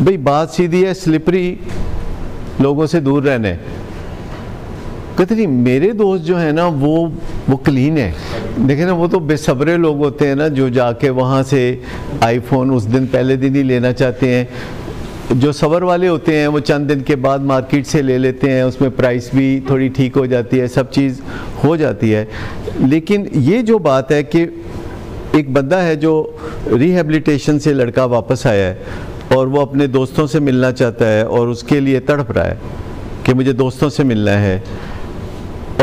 भाई बात सीधी है, स्लिपरी लोगों से दूर रहना है। कहते नहीं, मेरे दोस्त जो है ना वो क्लीन है। देखिए ना, वो तो बेसब्रे लोग होते हैं ना, जो जाके वहाँ से आईफोन उस दिन पहले दिन ही लेना चाहते हैं। जो सबर वाले होते हैं वो चंद दिन के बाद मार्केट से ले लेते हैं, उसमें प्राइस भी थोड़ी ठीक हो जाती है, सब चीज़ हो जाती है। लेकिन ये जो बात है कि एक बंदा है जो रिहेबिलिटेशन से लड़का वापस आया है और वो अपने दोस्तों से मिलना चाहता है और उसके लिए तड़प रहा है कि मुझे दोस्तों से मिलना है,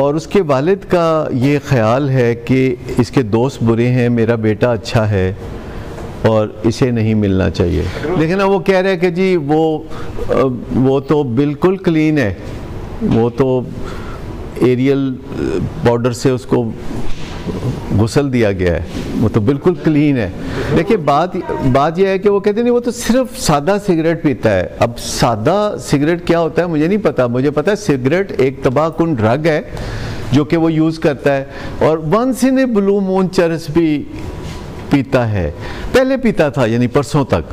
और उसके वालिद का ये ख्याल है कि इसके दोस्त बुरे हैं, मेरा बेटा अच्छा है और इसे नहीं मिलना चाहिए। लेकिन वो कह रहे हैं कि जी वो तो बिल्कुल क्लीन है, वो तो एरियल पाउडर से उसको गुसल दिया गया है, वो तो बिल्कुल क्लीन है। देखिए बात यह है कि वो कहते नहीं, वो तो सिर्फ सादा सिगरेट पीता है। अब सादा सिगरेट क्या होता है मुझे नहीं पता, मुझे पता है सिगरेट एक तबाहकुन ड्रग है जो कि वो यूज़ करता है, और once in a blue moon चरस भी पीता है। पहले पीता था, यानी परसों तक,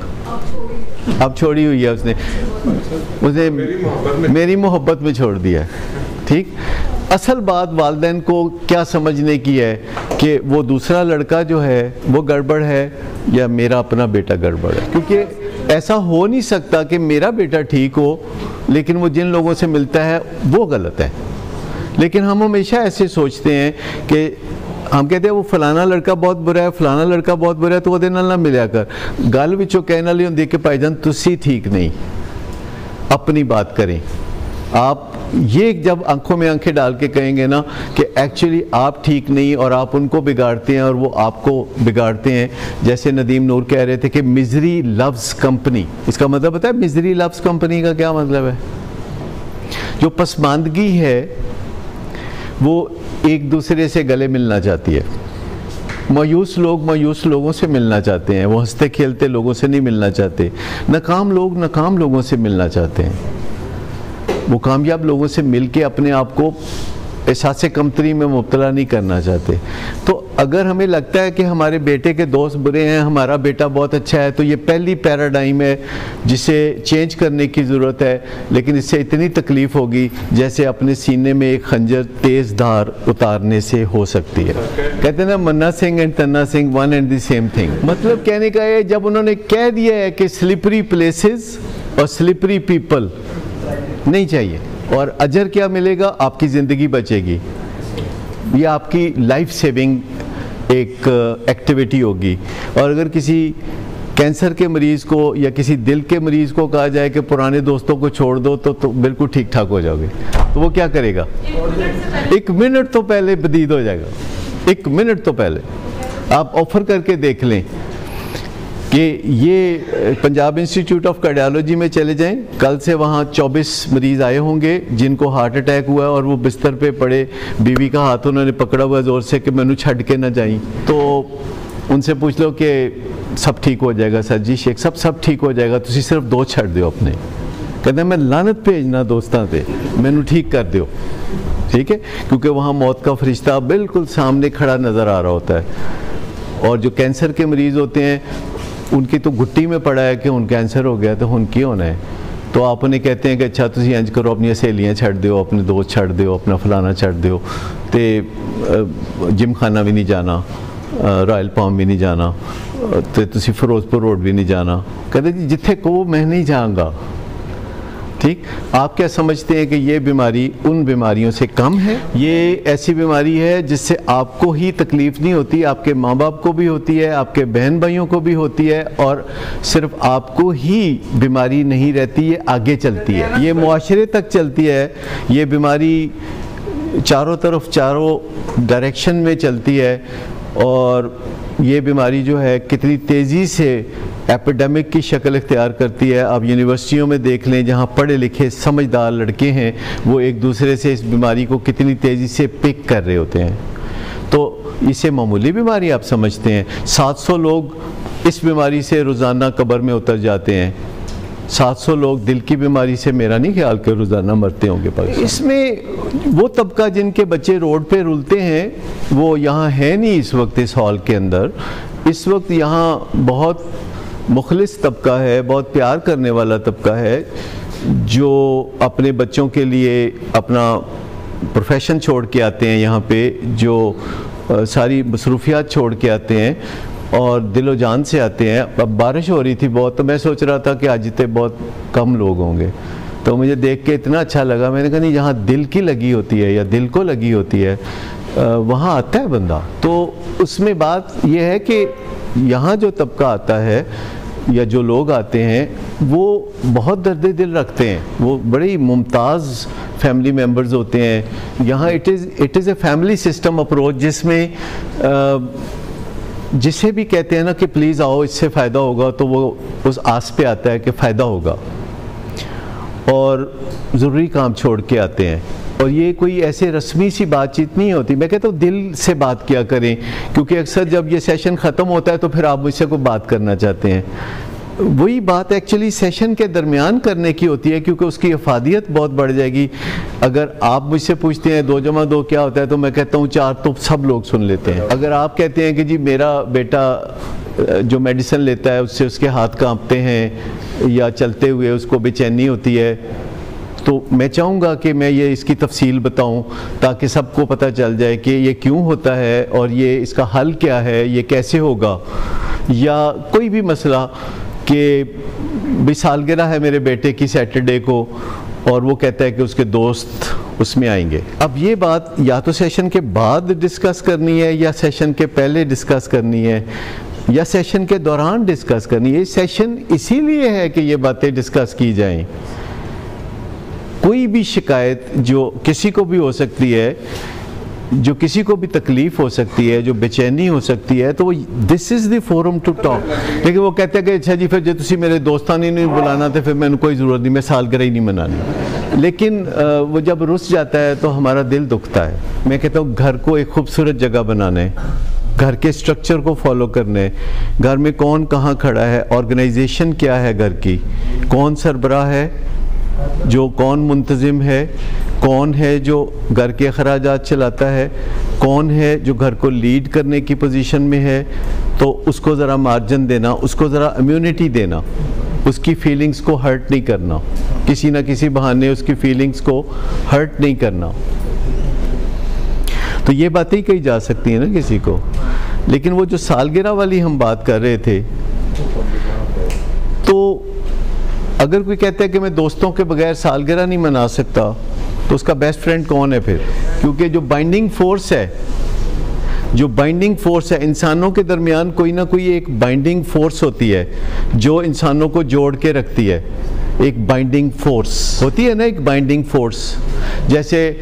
अब छोड़ी हुई है उसने मेरी मोहब्बत में छोड़ दिया। ठीक, असल बात वालिदैन को क्या समझने की है कि वो दूसरा लड़का जो है वो गड़बड़ है या मेरा अपना बेटा गड़बड़ है। क्योंकि ऐसा हो नहीं सकता कि मेरा बेटा ठीक हो लेकिन वो जिन लोगों से मिलता है वो गलत है। लेकिन हम हमेशा ऐसे सोचते हैं कि हम कहते हैं वो फलाना लड़का बहुत बुरा है, फलाना लड़का बहुत बुरा है, तो वो ना मिलिया कर। गल विचों कहने वाली होंदी कि भाईजान तुसी ठीक नहीं, अपनी बात करें। आप ये जब आंखों में आंखें डाल के कहेंगे ना कि एक्चुअली आप ठीक नहीं और आप उनको बिगाड़ते हैं और वो आपको बिगाड़ते हैं, जैसे नदीम नूर कह रहे थे कि मिजरी लव्स कंपनी, इसका मतलब पता है मिजरी लव्स कंपनी का क्या मतलब है? जो पसमानदगी है वो एक दूसरे से गले मिलना चाहती है। मायूस लोग मायूस लोगों से मिलना चाहते हैं, वो हंसते खेलते लोगों से नहीं मिलना चाहते। नाकाम लोग नाकाम लोगों से मिलना चाहते हैं, वो कामयाब लोगों से मिलके अपने आप को एहसास कमतरी में मुब्तला नहीं करना चाहते। तो अगर हमें लगता है कि हमारे बेटे के दोस्त बुरे हैं, हमारा बेटा बहुत अच्छा है, तो ये पहली पैराडाइम है जिसे चेंज करने की ज़रूरत है। लेकिन इससे इतनी तकलीफ़ होगी जैसे अपने सीने में एक खंजर तेज़ धार उतारने से हो सकती है। कहते हैं ना, मन्ना Singh and Tanna Singh one and the same thing. मतलब कहने का है, जब उन्होंने कह दिया है कि स्लिपरी प्लेसेस और स्लिपरी पीपल नहीं चाहिए, और अजर क्या मिलेगा? आपकी ज़िंदगी बचेगी, ये आपकी लाइफ सेविंग एक एक्टिविटी होगी। और अगर किसी कैंसर के मरीज़ को या किसी दिल के मरीज़ को कहा जाए कि पुराने दोस्तों को छोड़ दो तो बिल्कुल ठीक ठाक हो जाओगे, तो वो क्या करेगा? 1 मिनट तो पहले बदीद हो जाएगा, 1 मिनट तो पहले। आप ऑफ़र करके देख लें कि ये पंजाब इंस्टीट्यूट ऑफ कार्डियोलॉजी में चले जाएं, कल से वहाँ 24 मरीज़ आए होंगे जिनको हार्ट अटैक हुआ है और वो बिस्तर पे पड़े, बीवी का हाथ उन्होंने पकड़ा हुआ ज़ोर से कि मैनू छड़ के ना जाई। तो उनसे पूछ लो कि सब ठीक हो जाएगा सर जी, शेख सब ठीक हो जाएगा, तुसी सिर्फ 2 छड़ दो अपने। कहते मैं लानत भेजना दोस्तां ते, मैनू ठीक कर दो। ठीक है, क्योंकि वहाँ मौत का फरिश्ता बिल्कुल सामने खड़ा नज़र आ रहा होता है। और जो कैंसर के मरीज़ होते हैं उनकी तो घुट्टी में पड़ा है कि उन कैंसर हो गया, तो उनकी होना है। तो आप उन्हें कहते हैं कि अच्छा तुसी इंज करो, अपनी सहेलियाँ छड़ दो, अपने दोस्त छड़ दो, अपना फलाना छड़ दो, तो जिम खाना भी नहीं जाना, रॉयल पाम भी नहीं जाना, तो तुसी फिरोजपुर रोड भी नहीं जाना। कहते जी जिथे को मैं नहीं जाऊँगा। ठीक, आप क्या समझते हैं कि ये बीमारी उन बीमारियों से कम है? ये ऐसी बीमारी है जिससे आपको ही तकलीफ़ नहीं होती, आपके माँ बाप को भी होती है, आपके बहन भाइयों को भी होती है, और सिर्फ आपको ही बीमारी नहीं रहती, ये आगे चलती है, ये मुआशरे तक चलती है। ये बीमारी चारों तरफ, चारों डायरेक्शन में चलती है, और ये बीमारी जो है कितनी तेज़ी से एपिडेमिक की शक्ल इख्तियार करती है। आप यूनिवर्सिटियों में देख लें, जहाँ पढ़े लिखे समझदार लड़के हैं वो एक दूसरे से इस बीमारी को कितनी तेज़ी से पिक कर रहे होते हैं। तो इसे मामूली बीमारी आप समझते हैं। 700 लोग इस बीमारी से रोज़ाना कब्र में उतर जाते हैं। 700 लोग दिल की बीमारी से, मेरा नहीं ख्याल कि रोज़ाना मरते होंगे पाकिस्तान। इसमें वो तबका जिनके बच्चे रोड पे रुलते हैं वो यहाँ है नहीं इस वक्त इस हॉल के अंदर। इस वक्त यहाँ बहुत मुखलिस तबका है, बहुत प्यार करने वाला तबका है, जो अपने बच्चों के लिए अपना प्रोफेशन छोड़ के आते हैं यहाँ पे, जो सारी मसरूफियात छोड़ के आते हैं और दिलो जान से आते हैं। अब बारिश हो रही थी बहुत, तो मैं सोच रहा था कि आज इतने बहुत कम लोग होंगे, तो मुझे देख के इतना अच्छा लगा। मैंने कहा नहीं, जहाँ दिल की लगी होती है या दिल को लगी होती है वहाँ आता है बंदा। तो उसमें बात यह है कि यहाँ जो तबका आता है या जो लोग आते हैं वो बहुत दर्द दिल रखते हैं, वो बड़ी मुमताज़ फैमिली मेम्बर्स होते हैं। यहाँ it is a family system approach, जिसमें जिसे भी कहते हैं ना कि प्लीज़ आओ इससे फ़ायदा होगा, तो वो उस आस पे आता है कि फ़ायदा होगा और ज़रूरी काम छोड़ के आते हैं। और ये कोई ऐसे रस्मी सी बातचीत नहीं होती। मैं कहता हूँ दिल से बात किया करें, क्योंकि अक्सर जब ये सेशन ख़त्म होता है तो फिर आप मुझसे कोई बात करना चाहते हैं। वही बात एक्चुअली सेशन के दरमियान करने की होती है, क्योंकि उसकी अफादियत बहुत बढ़ जाएगी। अगर आप मुझसे पूछते हैं 2 + 2 क्या होता है, तो मैं कहता हूँ 4, तो सब लोग सुन लेते हैं। अगर आप कहते हैं कि जी मेरा बेटा जो मेडिसिन लेता है उससे उसके हाथ कांपते हैं या चलते हुए उसको बेचैनी होती है, तो मैं चाहूँगा कि मैं ये इसकी तफसील बताऊँ ताकि सबको पता चल जाए कि ये क्यों होता है और ये इसका हल क्या है, ये कैसे होगा। या कोई भी मसला कि भाई सालगिरह है मेरे बेटे की सैटरडे को और वो कहता है कि उसके दोस्त उसमें आएंगे। अब ये बात या तो सेशन के बाद डिस्कस करनी है या सेशन के पहले डिस्कस करनी है या सेशन के दौरान डिस्कस करनी है। सेशन इसीलिए है कि ये बातें डिस्कस की जाएं। कोई भी शिकायत जो किसी को भी हो सकती है, जो किसी को भी तकलीफ़ हो सकती है, जो बेचैनी हो सकती है, तो वो this is the forum to talk. लेकिन वो कहते हैं कि अच्छा जी फिर जो तुसी मेरे दोस्तान ही नहीं बुलाना, तो फिर मैंने कोई ज़रूरत नहीं, मैं सालगिरह ही नहीं मनानी। लेकिन वो जब रुस जाता है तो हमारा दिल दुखता है। मैं कहता हूँ घर को एक खूबसूरत जगह बनाने, घर के स्ट्रक्चर को फॉलो करने, घर में कौन कहाँ खड़ा है, ऑर्गेनाइजेशन क्या है घर की, कौन सरबराह है, जो कौन मुंतज़िम है, कौन है जो घर के अखराजात चलाता है, कौन है जो घर को लीड करने की पोजीशन में है, तो उसको ज़रा मार्जिन देना, उसको ज़रा इम्यूनिटी देना, उसकी फीलिंग्स को हर्ट नहीं करना, किसी ना किसी बहाने उसकी फीलिंग्स को हर्ट नहीं करना। तो ये बातें ही कही जा सकती हैं ना किसी को। लेकिन वो जो सालगिरह वाली हम बात कर रहे थे, तो अगर कोई कहता है कि मैं दोस्तों के बगैर सालगिरह नहीं मना सकता, तो उसका बेस्ट फ्रेंड कौन है फिर? क्योंकि जो बाइंडिंग फोर्स है, जो बाइंडिंग फोर्स है, इंसानों के दरमियान कोई ना कोई एक बाइंडिंग फोर्स होती है जो इंसानों को जोड़ के रखती है। एक बाइंडिंग फोर्स होती है ना, एक बाइंडिंग फोर्स। जैसे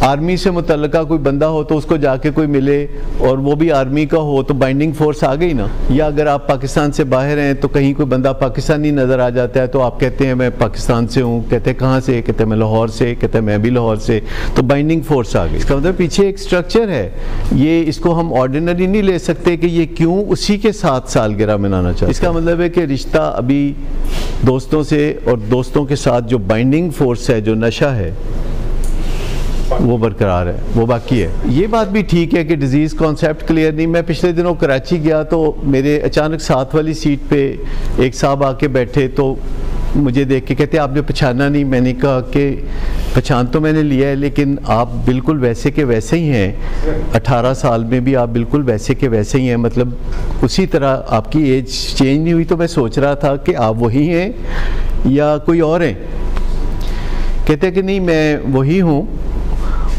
आर्मी से मुतल्लका कोई बंदा हो तो उसको जाके कोई मिले और वो भी आर्मी का हो, तो बाइंडिंग फोर्स आ गई ना। या अगर आप पाकिस्तान से बाहर हैं तो कहीं कोई बंदा पाकिस्तानी नज़र आ जाता है, तो आप कहते हैं मैं पाकिस्तान से हूँ, कहते हैं कहाँ से, कहते हैं मैं लाहौर से, कहते हैं मैं भी लाहौर से, तो बाइंडिंग फोर्स आ गई। इसका मतलब पीछे एक स्ट्रक्चर है। ये इसको हम ऑर्डिनरी नहीं ले सकते कि ये क्यों उसी के साथ सालगिरह मनाना चाहते हैं। इसका मतलब है कि रिश्ता अभी दोस्तों से और दोस्तों के साथ जो बाइंडिंग फोर्स है, जो नशा है, वो बरकरार है, वो बाकी है। ये बात भी ठीक है कि डिज़ीज़ कॉन्सेप्ट क्लियर नहीं। मैं पिछले दिनों कराची गया तो मेरे अचानक साथ वाली सीट पे एक साहब आके बैठे, तो मुझे देख के कहते आपने पहचाना नहीं। मैंने कहा कि पहचान तो मैंने लिया है, लेकिन आप बिल्कुल वैसे के वैसे ही हैं। 18 साल में भी आप बिल्कुल वैसे के वैसे ही हैं, मतलब उसी तरह आपकी एज चेंज नहीं हुई। तो मैं सोच रहा था कि आप वही हैं या कोई और हैं। कहते हैं कि नहीं मैं वही हूँ,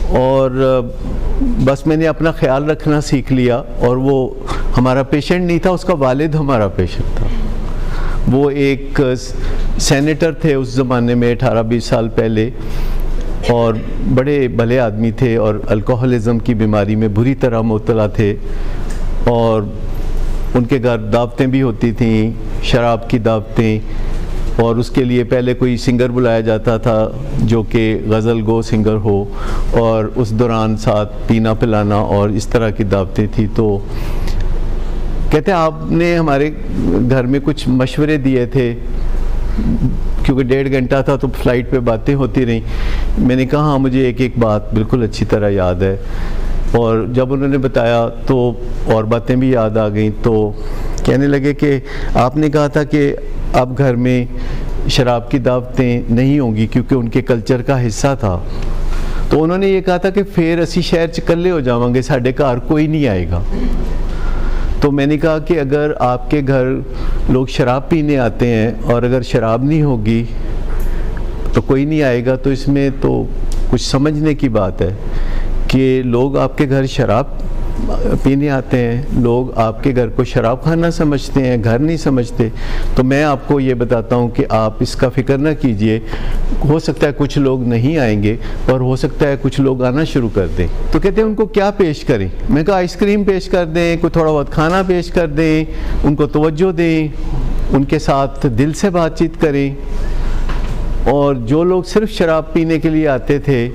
और बस मैंने अपना ख्याल रखना सीख लिया। और वो हमारा पेशेंट नहीं था, उसका वालिद हमारा पेशेंट था। वो एक सेनेटर थे उस ज़माने में, 18-20 साल पहले, और बड़े भले आदमी थे और अल्कोहलिज़म की बीमारी में बुरी तरह मुब्तला थे। और उनके घर दावतें भी होती थीं, शराब की दावतें, और उसके लिए पहले कोई सिंगर बुलाया जाता था जो कि गज़ल गो सिंगर हो, और उस दौरान साथ पीना पिलाना और इस तरह की दावतें थी। तो कहते हैं आपने हमारे घर में कुछ मशवरे दिए थे, क्योंकि 1.5 घंटा था तो फ़्लाइट पे बातें होती रहीं। मैंने कहा हाँ मुझे एक एक बात बिल्कुल अच्छी तरह याद है। और जब उन्होंने बताया तो और बातें भी याद आ गई। तो कहने लगे कि आपने कहा था कि अब घर में शराब की दावतें नहीं होंगी क्योंकि उनके कल्चर का हिस्सा था। तो उन्होंने ये कहा था कि फिर असी शहर च कल्ले हो जावांगे, साढ़े घर कोई नहीं आएगा। तो मैंने कहा कि अगर आपके घर लोग शराब पीने आते हैं और अगर शराब नहीं होगी तो कोई नहीं आएगा, तो इसमें तो कुछ समझने की बात है कि लोग आपके घर शराब पीने आते हैं, लोग आपके घर को शराब खाना समझते हैं, घर नहीं समझते। तो मैं आपको ये बताता हूँ कि आप इसका फिक्र ना कीजिए, हो सकता है कुछ लोग नहीं आएंगे और हो सकता है कुछ लोग आना शुरू कर दें। तो कहते हैं उनको क्या पेश करें? मैं कहा आइसक्रीम पेश कर दें, कोई थोड़ा बहुत खाना पेश कर दें, उनको तवज्जो दें, उनके साथ दिल से बातचीत करें। और जो लोग सिर्फ शराब पीने के लिए आते थे,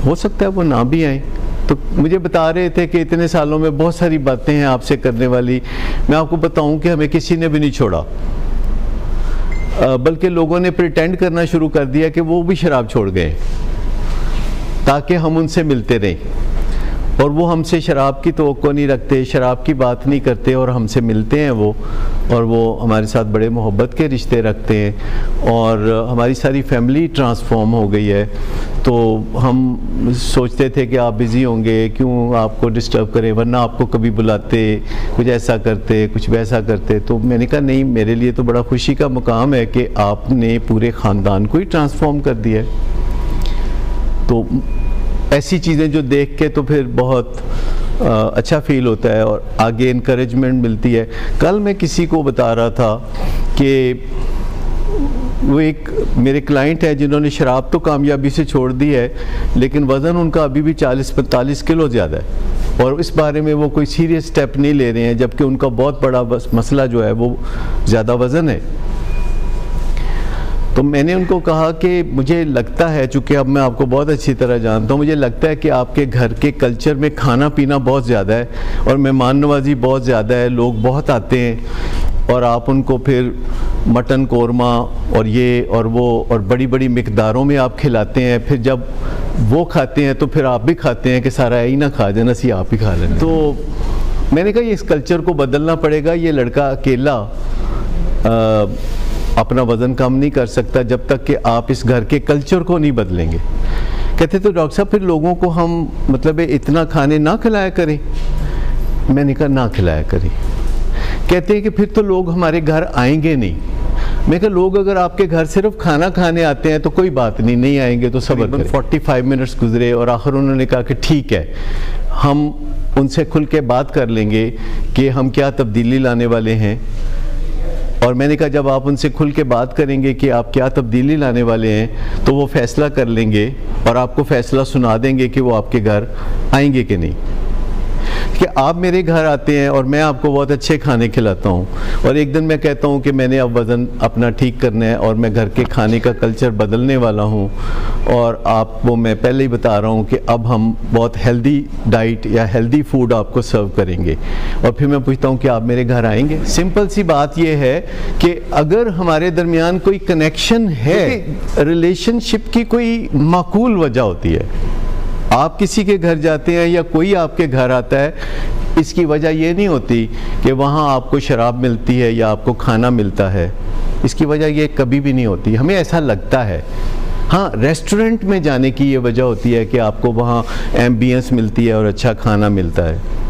हो सकता है वो ना भी आए। तो मुझे बता रहे थे कि इतने सालों में बहुत सारी बातें हैं आपसे करने वाली। मैं आपको बताऊं कि हमें किसी ने भी नहीं छोड़ा, बल्कि लोगों ने प्रिटेंड करना शुरू कर दिया कि वो भी शराब छोड़ गए ताकि हम उनसे मिलते रहें। और वो हमसे शराब की तवक्को नहीं रखते, शराब की बात नहीं करते और हमसे मिलते हैं वो, और वो हमारे साथ बड़े मोहब्बत के रिश्ते रखते हैं और हमारी सारी फैमिली ट्रांसफॉर्म हो गई है। तो हम सोचते थे कि आप बिज़ी होंगे, क्यों आपको डिस्टर्ब करें, वरना आपको कभी बुलाते, कुछ ऐसा करते, कुछ वैसा करते। तो मैंने कहा नहीं, मेरे लिए तो बड़ा खुशी का मुकाम है कि आपने पूरे ख़ानदान को ही ट्रांसफॉर्म कर दिया है। तो ऐसी चीज़ें जो देख के तो फिर बहुत अच्छा फील होता है और आगे इनकरेजमेंट मिलती है। कल मैं किसी को बता रहा था कि वो एक मेरे क्लाइंट है जिन्होंने शराब तो कामयाबी से छोड़ दी है, लेकिन वज़न उनका अभी भी 40-45 किलो ज़्यादा है और इस बारे में वो कोई सीरियस स्टेप नहीं ले रहे हैं, जबकि उनका बहुत बड़ा मसला जो है वो ज़्यादा वज़न है। तो मैंने उनको कहा कि मुझे लगता है, चूँकि अब मैं आपको बहुत अच्छी तरह जानता हूँ, मुझे लगता है कि आपके घर के कल्चर में खाना पीना बहुत ज़्यादा है और मेहमान नवाजी बहुत ज़्यादा है, लोग बहुत आते हैं और आप उनको फिर मटन कोरमा और ये और वो और बड़ी बड़ी मिकदारों में आप खिलाते हैं। फिर जब वो खाते हैं तो फिर आप भी खाते हैं कि सारा ही ना खा जाना, सी आप ही खा लेना। तो मैंने कहा ये इस कल्चर को बदलना पड़ेगा। ये लड़का अकेला अपना वज़न कम नहीं कर सकता जब तक कि आप इस घर के कल्चर को नहीं बदलेंगे। कहते तो डॉक्टर साहब फिर लोगों को हम मतलब इतना खाने ना खिलाया करें। मैंने कहा ना खिलाया करें। कहते हैं कि फिर तो लोग हमारे घर आएंगे नहीं। मैं कहा लोग अगर आपके घर सिर्फ खाना खाने आते हैं तो कोई बात नहीं, नहीं आएंगे तो सब्र करें। 45 मिनट्स गुजरे और आखिर उन्होंने कहा कि ठीक है, हम उनसे खुल के बात कर लेंगे कि हम क्या तब्दीली लाने वाले हैं। और मैंने कहा जब आप उनसे खुल के बात करेंगे कि आप क्या तब्दीली लाने वाले हैं तो वो फ़ैसला कर लेंगे और आपको फ़ैसला सुना देंगे कि वो आपके घर आएंगे कि नहीं। कि आप मेरे घर आते हैं और मैं आपको बहुत अच्छे खाने खिलाता हूँ और एक दिन मैं कहता हूँ कि मैंने अब वज़न अपना ठीक करना है और मैं घर के खाने का कल्चर बदलने वाला हूँ और आपको मैं पहले ही बता रहा हूँ कि अब हम बहुत हेल्दी डाइट या हेल्दी फूड आपको सर्व करेंगे। और फिर मैं पूछता हूँ कि आप मेरे घर आएंगे। सिंपल सी बात यह है कि अगर हमारे दरमियान कोई कनेक्शन है, रिलेशनशिप की कोई माकूल वजह होती है। आप किसी के घर जाते हैं या कोई आपके घर आता है, इसकी वजह ये नहीं होती कि वहाँ आपको शराब मिलती है या आपको खाना मिलता है। इसकी वजह ये कभी भी नहीं होती। हमें ऐसा लगता है। हाँ, रेस्टोरेंट में जाने की ये वजह होती है कि आपको वहाँ एम्बियंस मिलती है और अच्छा खाना मिलता है।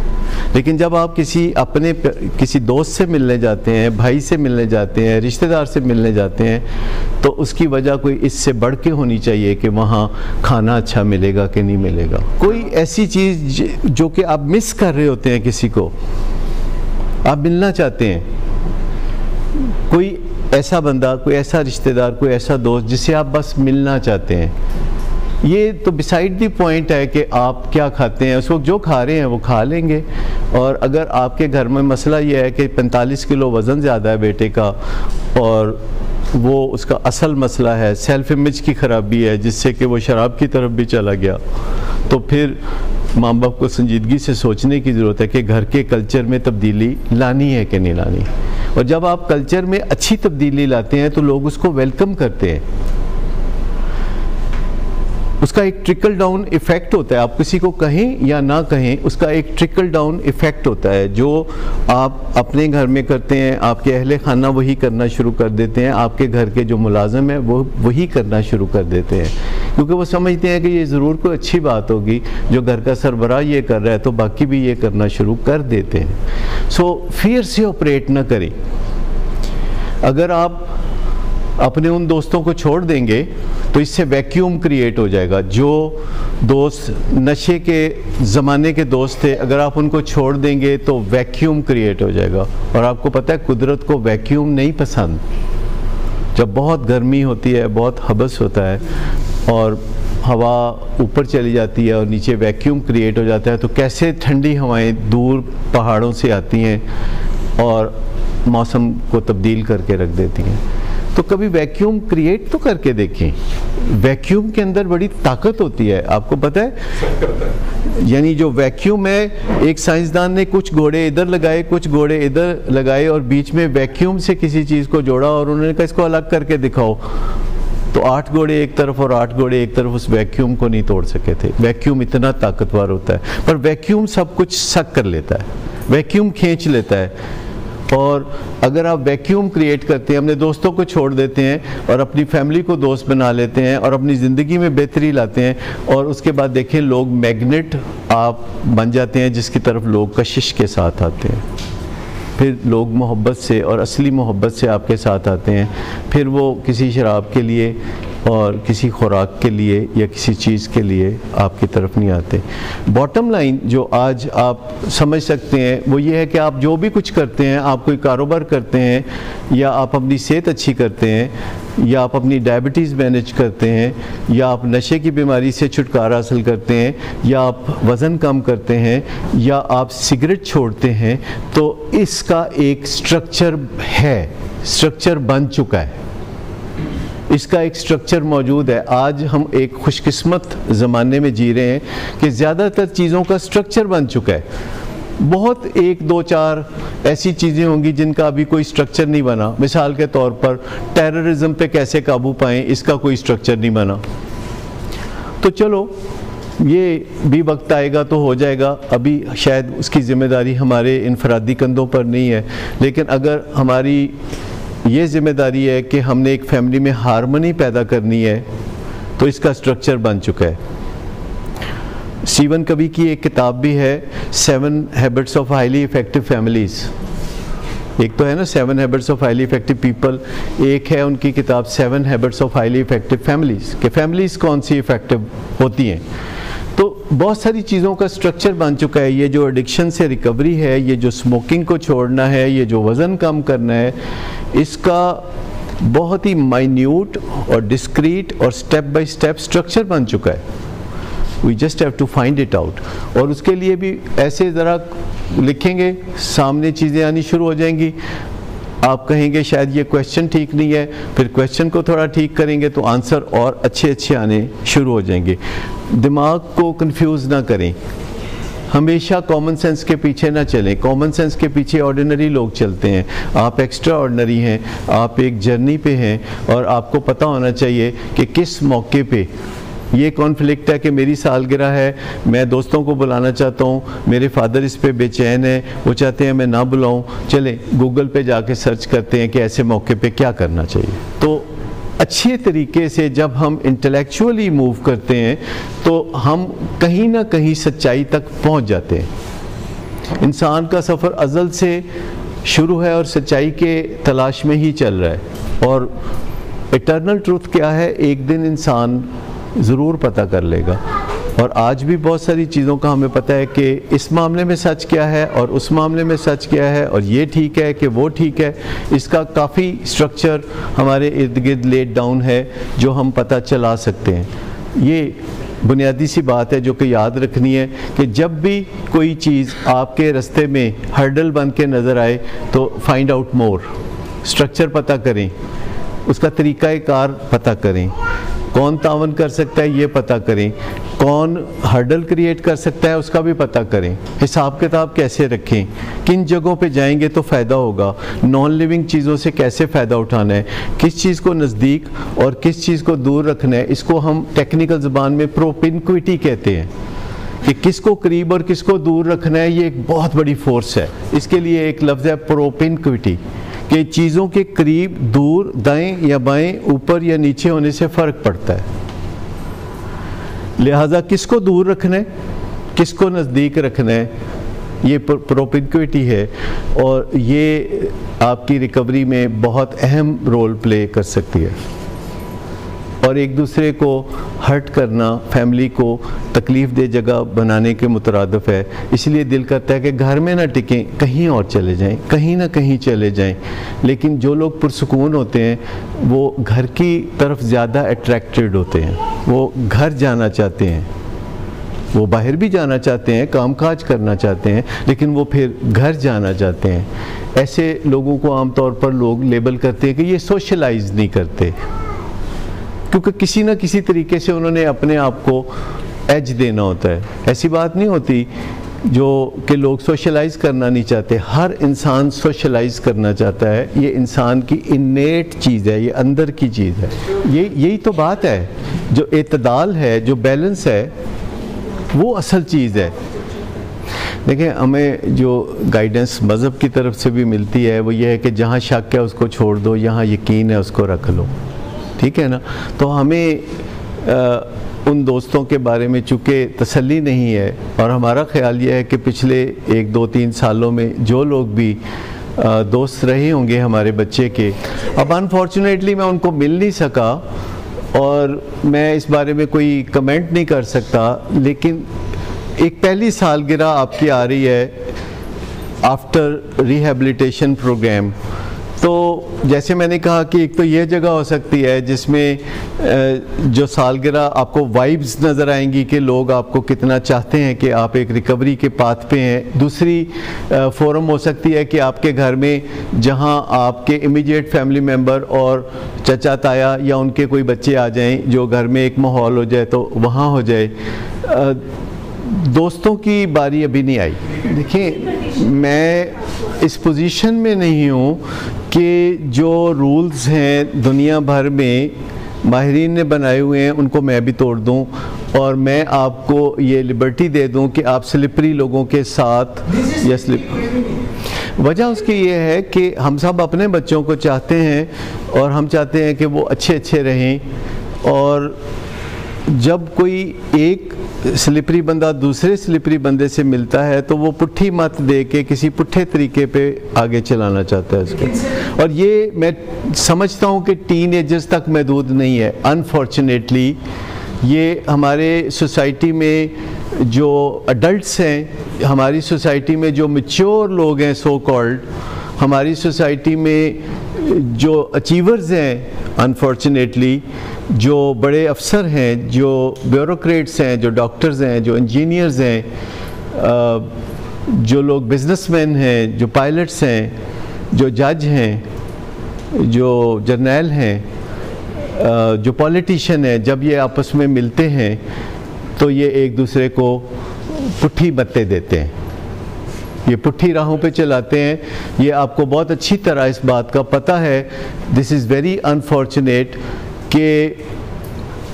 लेकिन जब आप किसी दोस्त से मिलने जाते हैं, भाई से मिलने जाते हैं, रिश्तेदार से मिलने जाते हैं, तो उसकी वजह कोई इससे बढ़ के होनी चाहिए कि वहाँ खाना अच्छा मिलेगा कि नहीं मिलेगा। कोई ऐसी चीज़ जो कि आप मिस कर रहे होते हैं, किसी को आप मिलना चाहते हैं, कोई ऐसा बंदा, कोई ऐसा रिश्तेदार, कोई ऐसा दोस्त जिसे आप बस मिलना चाहते हैं। ये तो बिसाइड दी पॉइंट है कि आप क्या खाते हैं, उस वक्त जो खा रहे हैं वो खा लेंगे। और अगर आपके घर में मसला ये है कि 45 किलो वज़न ज़्यादा है बेटे का और वो उसका असल मसला है सेल्फ इमेज की ख़राबी है जिससे कि वो शराब की तरफ भी चला गया, तो फिर माँ बाप को संजीदगी से सोचने की ज़रूरत है कि घर के कल्चर में तब्दीली लानी है कि नहीं लानी। और जब आप कल्चर में अच्छी तब्दीली लाते हैं तो लोग उसको वेलकम करते हैं। उसका एक ट्रिकल डाउन इफ़ेक्ट होता है, आप किसी को कहें या ना कहें, उसका एक ट्रिकल डाउन इफ़ेक्ट होता है। जो आप अपने घर में करते हैं, आपके अहले खाना वही करना शुरू कर देते हैं, आपके घर के जो मुलाजिम हैं वो वही करना शुरू कर देते हैं, क्योंकि वो समझते हैं कि ये ज़रूर कोई अच्छी बात होगी, जो घर का सरबराह ये कर रहा है तो बाकी भी ये करना शुरू कर देते हैं। सो फियर से ऑपरेट ना करें। अगर आप अपने उन दोस्तों को छोड़ देंगे तो इससे वैक्यूम क्रिएट हो जाएगा। जो दोस्त नशे के ज़माने के दोस्त थे, अगर आप उनको छोड़ देंगे तो वैक्यूम क्रिएट हो जाएगा। और आपको पता है कुदरत को वैक्यूम नहीं पसंद। जब बहुत गर्मी होती है, बहुत हबस होता है और हवा ऊपर चली जाती है और नीचे वैक्यूम क्रिएट हो जाता है, तो कैसे ठंडी हवाएं दूर पहाड़ों से आती हैं और मौसम को तब्दील करके रख देती हैं। तो कभी वैक्यूम क्रिएट तो करके देखें। वैक्यूम के अंदर बड़ी ताकत होती है, आपको पता है। यानी जो वैक्यूम है, एक साइंसदान ने कुछ घोड़े इधर लगाए, कुछ घोड़े इधर लगाए और बीच में वैक्यूम से किसी चीज़ को जोड़ा और उन्होंने कहा इसको अलग करके दिखाओ, तो 8 घोड़े एक तरफ और 8 घोड़े एक तरफ उस वैक्यूम को नहीं तोड़ सके थे। वैक्यूम इतना ताकतवर होता है, पर वैक्यूम सब कुछ सक कर लेता है, वैक्यूम खींच लेता है। और अगर आप वैक्यूम क्रिएट करते हैं, अपने दोस्तों को छोड़ देते हैं और अपनी फैमिली को दोस्त बना लेते हैं और अपनी ज़िंदगी में बेहतरी लाते हैं, और उसके बाद देखें लोग मैग्नेट आप बन जाते हैं जिसकी तरफ लोग कशिश के साथ आते हैं। फिर लोग मोहब्बत से और असली मोहब्बत से आपके साथ आते हैं, फिर वो किसी शराब के लिए और किसी खुराक के लिए या किसी चीज़ के लिए आपकी तरफ नहीं आते। बॉटम लाइन जो आज आप समझ सकते हैं वो ये है कि आप जो भी कुछ करते हैं, आप कोई कारोबार करते हैं या आप अपनी सेहत अच्छी करते हैं या आप अपनी डायबिटीज़ मैनेज करते हैं या आप नशे की बीमारी से छुटकारा हासिल करते हैं या आप वज़न कम करते हैं या आप सिगरेट छोड़ते हैं, तो इसका एक स्ट्रक्चर है, स्ट्रक्चर बन चुका है, इसका एक स्ट्रक्चर मौजूद है। आज हम एक खुशकिस्मत ज़माने में जी रहे हैं कि ज़्यादातर चीज़ों का स्ट्रक्चर बन चुका है। बहुत 1, 2, 4 ऐसी चीज़ें होंगी जिनका अभी कोई स्ट्रक्चर नहीं बना। मिसाल के तौर पर टेररिज्म पे कैसे काबू पाएं, इसका कोई स्ट्रक्चर नहीं बना। तो चलो ये भी वक्त आएगा तो हो जाएगा, अभी शायद उसकी ज़िम्मेदारी हमारे इनफरादी कंधों पर नहीं है, लेकिन अगर हमारी ये ज़िम्मेदारी है कि हमने एक फैमिली में हार्मनी पैदा करनी है तो इसका स्ट्रक्चर बन चुका है। स्टीवन कवी की एक किताब भी है 7 habits of highly effective families. एक तो है ना 7 habits of highly effective people, एक है उनकी किताब 7 habits of highly effective families, कि फैमिलीज़ कौन सी इफ़ेक्टिव होती हैं। तो बहुत सारी चीज़ों का स्ट्रक्चर बन चुका है। ये जो एडिक्शन से रिकवरी है, ये जो स्मोकिंग को छोड़ना है, ये जो वज़न कम करना है, इसका बहुत ही माइन्यूट और डिस्क्रीट और स्टेप बाय स्टेप स्ट्रक्चर बन चुका है। We just have to find it out. और उसके लिए भी ऐसे ज़रा लिखेंगे, सामने चीज़ें आनी शुरू हो जाएंगी। आप कहेंगे शायद ये क्वेश्चन ठीक नहीं है, फिर क्वेश्चन को थोड़ा ठीक करेंगे तो आंसर और अच्छे अच्छे आने शुरू हो जाएंगे। दिमाग को कंफ्यूज ना करें, हमेशा कॉमन सेंस के पीछे ना चलें। कॉमन सेंस के पीछे ऑर्डिनरी लोग चलते हैं, आप एक्स्ट्रा ऑर्डिनरी हैं, आप एक जर्नी पे हैं और आपको पता होना चाहिए कि किस मौके पे ये कॉन्फ्लिक्ट है कि मेरी सालगिरह है, मैं दोस्तों को बुलाना चाहता हूँ, मेरे फादर इस पे बेचैन है, वो चाहते हैं मैं ना बुलाऊँ, चलें गूगल पे जाके सर्च करते हैं कि ऐसे मौके पे क्या करना चाहिए। तो अच्छे तरीके से जब हम इंटेलेक्चुअली मूव करते हैं तो हम कहीं ना कहीं सच्चाई तक पहुँच जाते हैं। इंसान का सफ़र अज़ल से शुरू है और सच्चाई के तलाश में ही चल रहा है। और इटर्नल ट्रूथ क्या है, एक दिन इंसान ज़रूर पता कर लेगा। और आज भी बहुत सारी चीज़ों का हमें पता है कि इस मामले में सच क्या है और उस मामले में सच क्या है, और ये ठीक है कि वो ठीक है। इसका काफ़ी स्ट्रक्चर हमारे इर्द गिर्द लेट डाउन है जो हम पता चला सकते हैं। ये बुनियादी सी बात है जो कि याद रखनी है कि जब भी कोई चीज़ आपके रास्ते में हर्डल बन के नज़र आए तो फाइंड आउट मोर, स्ट्रक्चर पता करें, उसका तरीक़ाकार पता करें, कौन तावन कर सकता है ये पता करें, कौन हर्डल क्रिएट कर सकता है उसका भी पता करें, हिसाब किताब कैसे रखें, किन जगहों पे जाएंगे तो फ़ायदा होगा, नॉन लिविंग चीज़ों से कैसे फ़ायदा उठाना है, किस चीज़ को नज़दीक और किस चीज़ को दूर रखना है। इसको हम टेक्निकल ज़बान में प्रोपिनक्विटी कहते हैं कि किसको करीब और किसको दूर रखना है। ये एक बहुत बड़ी फोर्स है। इसके लिए एक लफ्ज़ है प्रोपिनक्विटी, कि चीज़ों के करीब, दूर, दाएं या बाएं, ऊपर या नीचे होने से फ़र्क पड़ता है। लिहाजा किसको दूर रखना है, किसको नज़दीक रखना है, ये प्रोपिनक्विटी है और ये आपकी रिकवरी में बहुत अहम रोल प्ले कर सकती है। और एक दूसरे को हर्ट करना फैमिली को तकलीफ़ दे जगह बनाने के मुतरादिफ है। इसलिए दिल करता है कि घर में ना टिकें, कहीं और चले जाएं, कहीं ना कहीं चले जाएं। लेकिन जो लोग पुरसुकून होते हैं वो घर की तरफ ज़्यादा अट्रैक्टेड होते हैं, वो घर जाना चाहते हैं, वो बाहर भी जाना चाहते हैं, कामकाज करना चाहते हैं, लेकिन वो फिर घर जाना चाहते हैं। ऐसे लोगों को आमतौर पर लोग लेबल करते हैं कि ये सोशलाइज नहीं करते, क्योंकि किसी न किसी तरीके से उन्होंने अपने आप को एज देना होता है। ऐसी बात नहीं होती जो कि लोग सोशलाइज करना नहीं चाहते। हर इंसान सोशलाइज करना चाहता है, ये इंसान की इन्नेट चीज़ है, ये अंदर की चीज़ है। यही तो बात है, जो एतदाल है, जो बैलेंस है, वो असल चीज़ है। देखिए, हमें जो गाइडेंस मज़हब की तरफ से भी मिलती है वो ये है कि जहाँ शक है उसको छोड़ दो, यहाँ यकीन है उसको रख लो, ठीक है ना। तो हमें उन दोस्तों के बारे में चूँकि तसल्ली नहीं है, और हमारा ख़्याल ये है कि पिछले 1-2-3 सालों में जो लोग भी दोस्त रहे होंगे हमारे बच्चे के, अब अनफॉर्चुनेटली मैं उनको मिल नहीं सका और मैं इस बारे में कोई कमेंट नहीं कर सकता, लेकिन एक पहली सालगिरह आपकी आ रही है आफ्टर रिहैबिलिटेशन प्रोग्राम। तो जैसे मैंने कहा कि एक तो ये जगह हो सकती है जिसमें जो सालगिरह आपको वाइब्स नज़र आएंगी कि लोग आपको कितना चाहते हैं कि आप एक रिकवरी के पाथ पे हैं। दूसरी फोरम हो सकती है कि आपके घर में जहां आपके इमीडिएट फैमिली मेम्बर और चचा ताया या उनके कोई बच्चे आ जाएं, जो घर में एक माहौल हो जाए तो वहाँ हो जाए। दोस्तों की बारी अभी नहीं आई। देखिए, मैं इस पोजीशन में नहीं हूँ कि जो रूल्स हैं दुनिया भर में माहिरीन ने बनाए हुए हैं उनको मैं भी तोड़ दूं और मैं आपको ये लिबर्टी दे दूं कि आप स्लिपरी लोगों के साथ या वजह उसकी ये है कि हम सब अपने बच्चों को चाहते हैं और हम चाहते हैं कि वो अच्छे रहें, और जब कोई एक स्लिपरी बंदा दूसरे स्लिपरी बंदे से मिलता है तो वो पुट्ठी मत दे के किसी पुट्ठे तरीके पे आगे चलाना चाहता है उसको। और ये मैं समझता हूँ कि टीनेजर्स तक महदूद नहीं है। अनफॉर्चुनेटली ये हमारे सोसाइटी में जो अडल्ट्स हैं, हमारी सोसाइटी में जो मैच्योर लोग हैं सो कॉल्ड, हमारी सोसाइटी में जो अचीवर्स हैं, अनफॉर्चुनेटली जो बड़े अफसर हैं, जो ब्यूरोक्रेट्स हैं, जो डॉक्टर्स हैं, जो इंजीनियर्स हैं, जो लोग बिजनेसमैन हैं, जो पायलट्स हैं, जो जज हैं, जो जर्नैल हैं, जो पॉलिटिशियन हैं, जब ये आपस में मिलते हैं तो ये एक दूसरे को पुट्ठी मत्ते देते हैं, ये पुट्ठी राहों पे चलाते हैं। ये आपको बहुत अच्छी तरह इस बात का पता है। दिस इज़ वेरी अनफॉर्चुनेट कि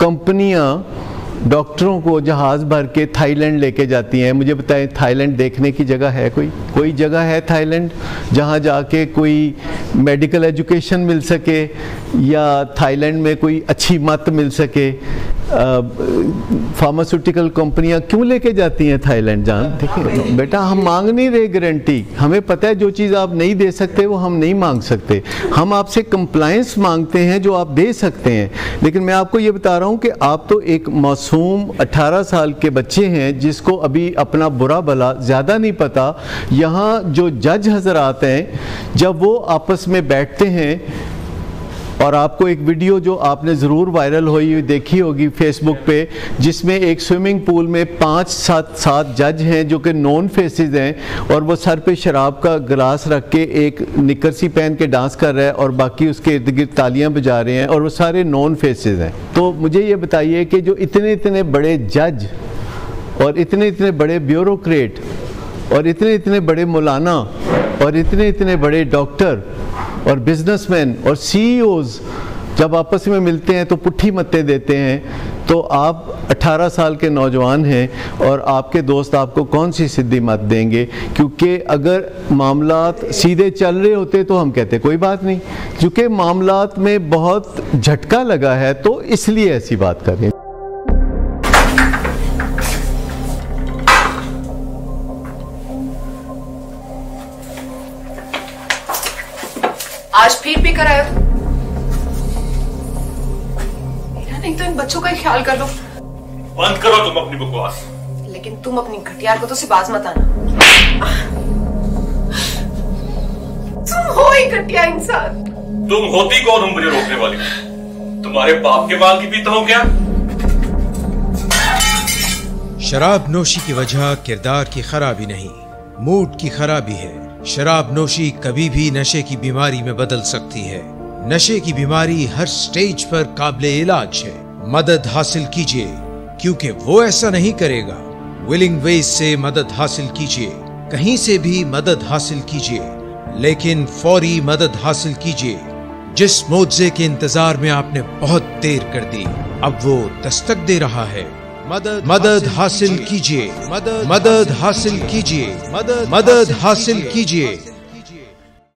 कंपनियां डॉक्टरों को जहाज़ भर के थाईलैंड लेके जाती हैं। मुझे बताएं, थाईलैंड देखने की जगह है? कोई जगह है थाईलैंड जहां जाके कोई मेडिकल एजुकेशन मिल सके या थाईलैंड में कोई अच्छी मत मिल सके? फार्मास्यूटिकल कंपनियां क्यों लेके जाती हैं थाईलैंड? जान देखिए बेटा, हम मांग नहीं रहे गारंटी, हमें पता है जो चीज़ आप नहीं दे सकते वो हम नहीं मांग सकते। हम आपसे कंप्लायंस मांगते हैं जो आप दे सकते हैं। लेकिन मैं आपको ये बता रहा हूँ कि आप तो एक मासूम 18 साल के बच्चे हैं जिसको अभी अपना बुरा भला ज़्यादा नहीं पता। यहाँ जो जज हजरात हैं, जब वो आपस में बैठते हैं और आपको एक वीडियो जो आपने ज़रूर वायरल हुई देखी होगी फेसबुक पे, जिसमें एक स्विमिंग पूल में 5-7 जज हैं जो कि नॉन फेसेस हैं, और वो सर पे शराब का गिलास रख के एक निकर सी पहन के डांस कर रहा है और बाकी उसके इर्द गिर्द तालियां बजा रहे हैं, और वो सारे नॉन फेसेस हैं। तो मुझे ये बताइए कि जो इतने इतने बड़े जज और इतने इतने बड़े ब्यूरोक्रेट और इतने इतने बड़े मौलाना और इतने इतने बड़े डॉक्टर और बिजनेसमैन और सीईओज जब आपस में मिलते हैं तो पुट्ठी मत्ते देते हैं, तो आप 18 साल के नौजवान हैं और आपके दोस्त आपको कौन सी सीधी मत देंगे? क्योंकि अगर मामलात सीधे चल रहे होते तो हम कहते कोई बात नहीं, क्योंकि मामलात में बहुत झटका लगा है तो इसलिए ऐसी बात कर रहे हैं। आज फिर भी करायो, नहीं तो इन बच्चों का ही ख्याल कर लो। बंद करो तुम अपनी बकवास। लेकिन तुम अपनी घटियार को तो से बाज मत आना। तुम हो ही घटिया इंसान। तुम होती कौन हो मुझे रोकने वाली? तुम्हारे बाप के बाल की पीता हो क्या? शराब नोशी की वजह किरदार की खराबी नहीं, मूड की खराबी है। शराब नोशी कभी भी नशे की बीमारी में बदल सकती है। नशे की बीमारी हर स्टेज पर काबिले इलाज है। मदद हासिल कीजिए, क्योंकि वो ऐसा नहीं करेगा। विलिंग वेज से मदद हासिल कीजिए, कहीं से भी मदद हासिल कीजिए, लेकिन फौरी मदद हासिल कीजिए। जिस मुआवजे के इंतजार में आपने बहुत देर कर दी, अब वो दस्तक दे रहा है। मदद हासिल कीजिए, मदद हासिल कीजिए, मदद हासिल कीजिए।